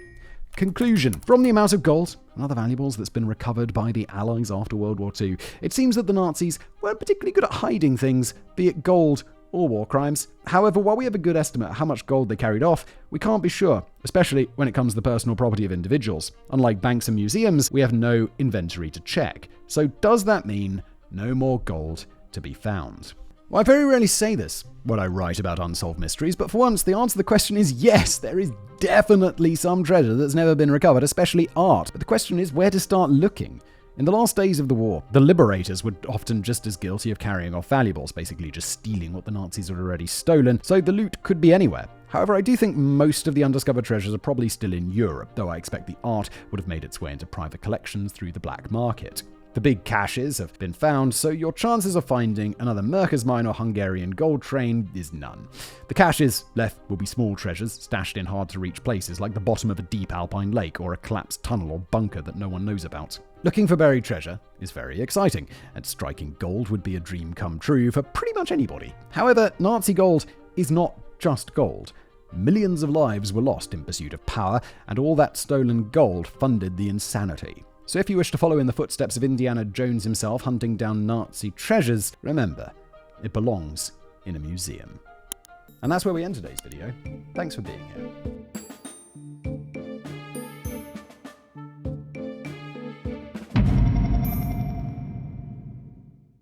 Conclusion. From the amount of gold and other valuables that's been recovered by the Allies after World War II, it seems that the Nazis weren't particularly good at hiding things, be it gold or war crimes. However, while we have a good estimate of how much gold they carried off, we can't be sure, especially when it comes to the personal property of individuals. Unlike banks and museums, we have no inventory to check. So does that mean no more gold to be found? Well, I very rarely say this when I write about unsolved mysteries, but for once, the answer to the question is yes, there is definitely some treasure that's never been recovered, especially art. But the question is where to start looking. In the last days of the war, the liberators were often just as guilty of carrying off valuables, basically just stealing what the Nazis had already stolen, so the loot could be anywhere. However, I do think most of the undiscovered treasures are probably still in Europe, though I expect the art would have made its way into private collections through the black market. The big caches have been found, so your chances of finding another Merkers mine or Hungarian gold train is none. The caches left will be small treasures stashed in hard-to-reach places like the bottom of a deep alpine lake or a collapsed tunnel or bunker that no one knows about. Looking for buried treasure is very exciting, and striking gold would be a dream come true for pretty much anybody. However, Nazi gold is not just gold. Millions of lives were lost in pursuit of power, and all that stolen gold funded the insanity. So if you wish to follow in the footsteps of Indiana Jones himself hunting down Nazi treasures, remember, it belongs in a museum. And that's where we end today's video. Thanks for being here.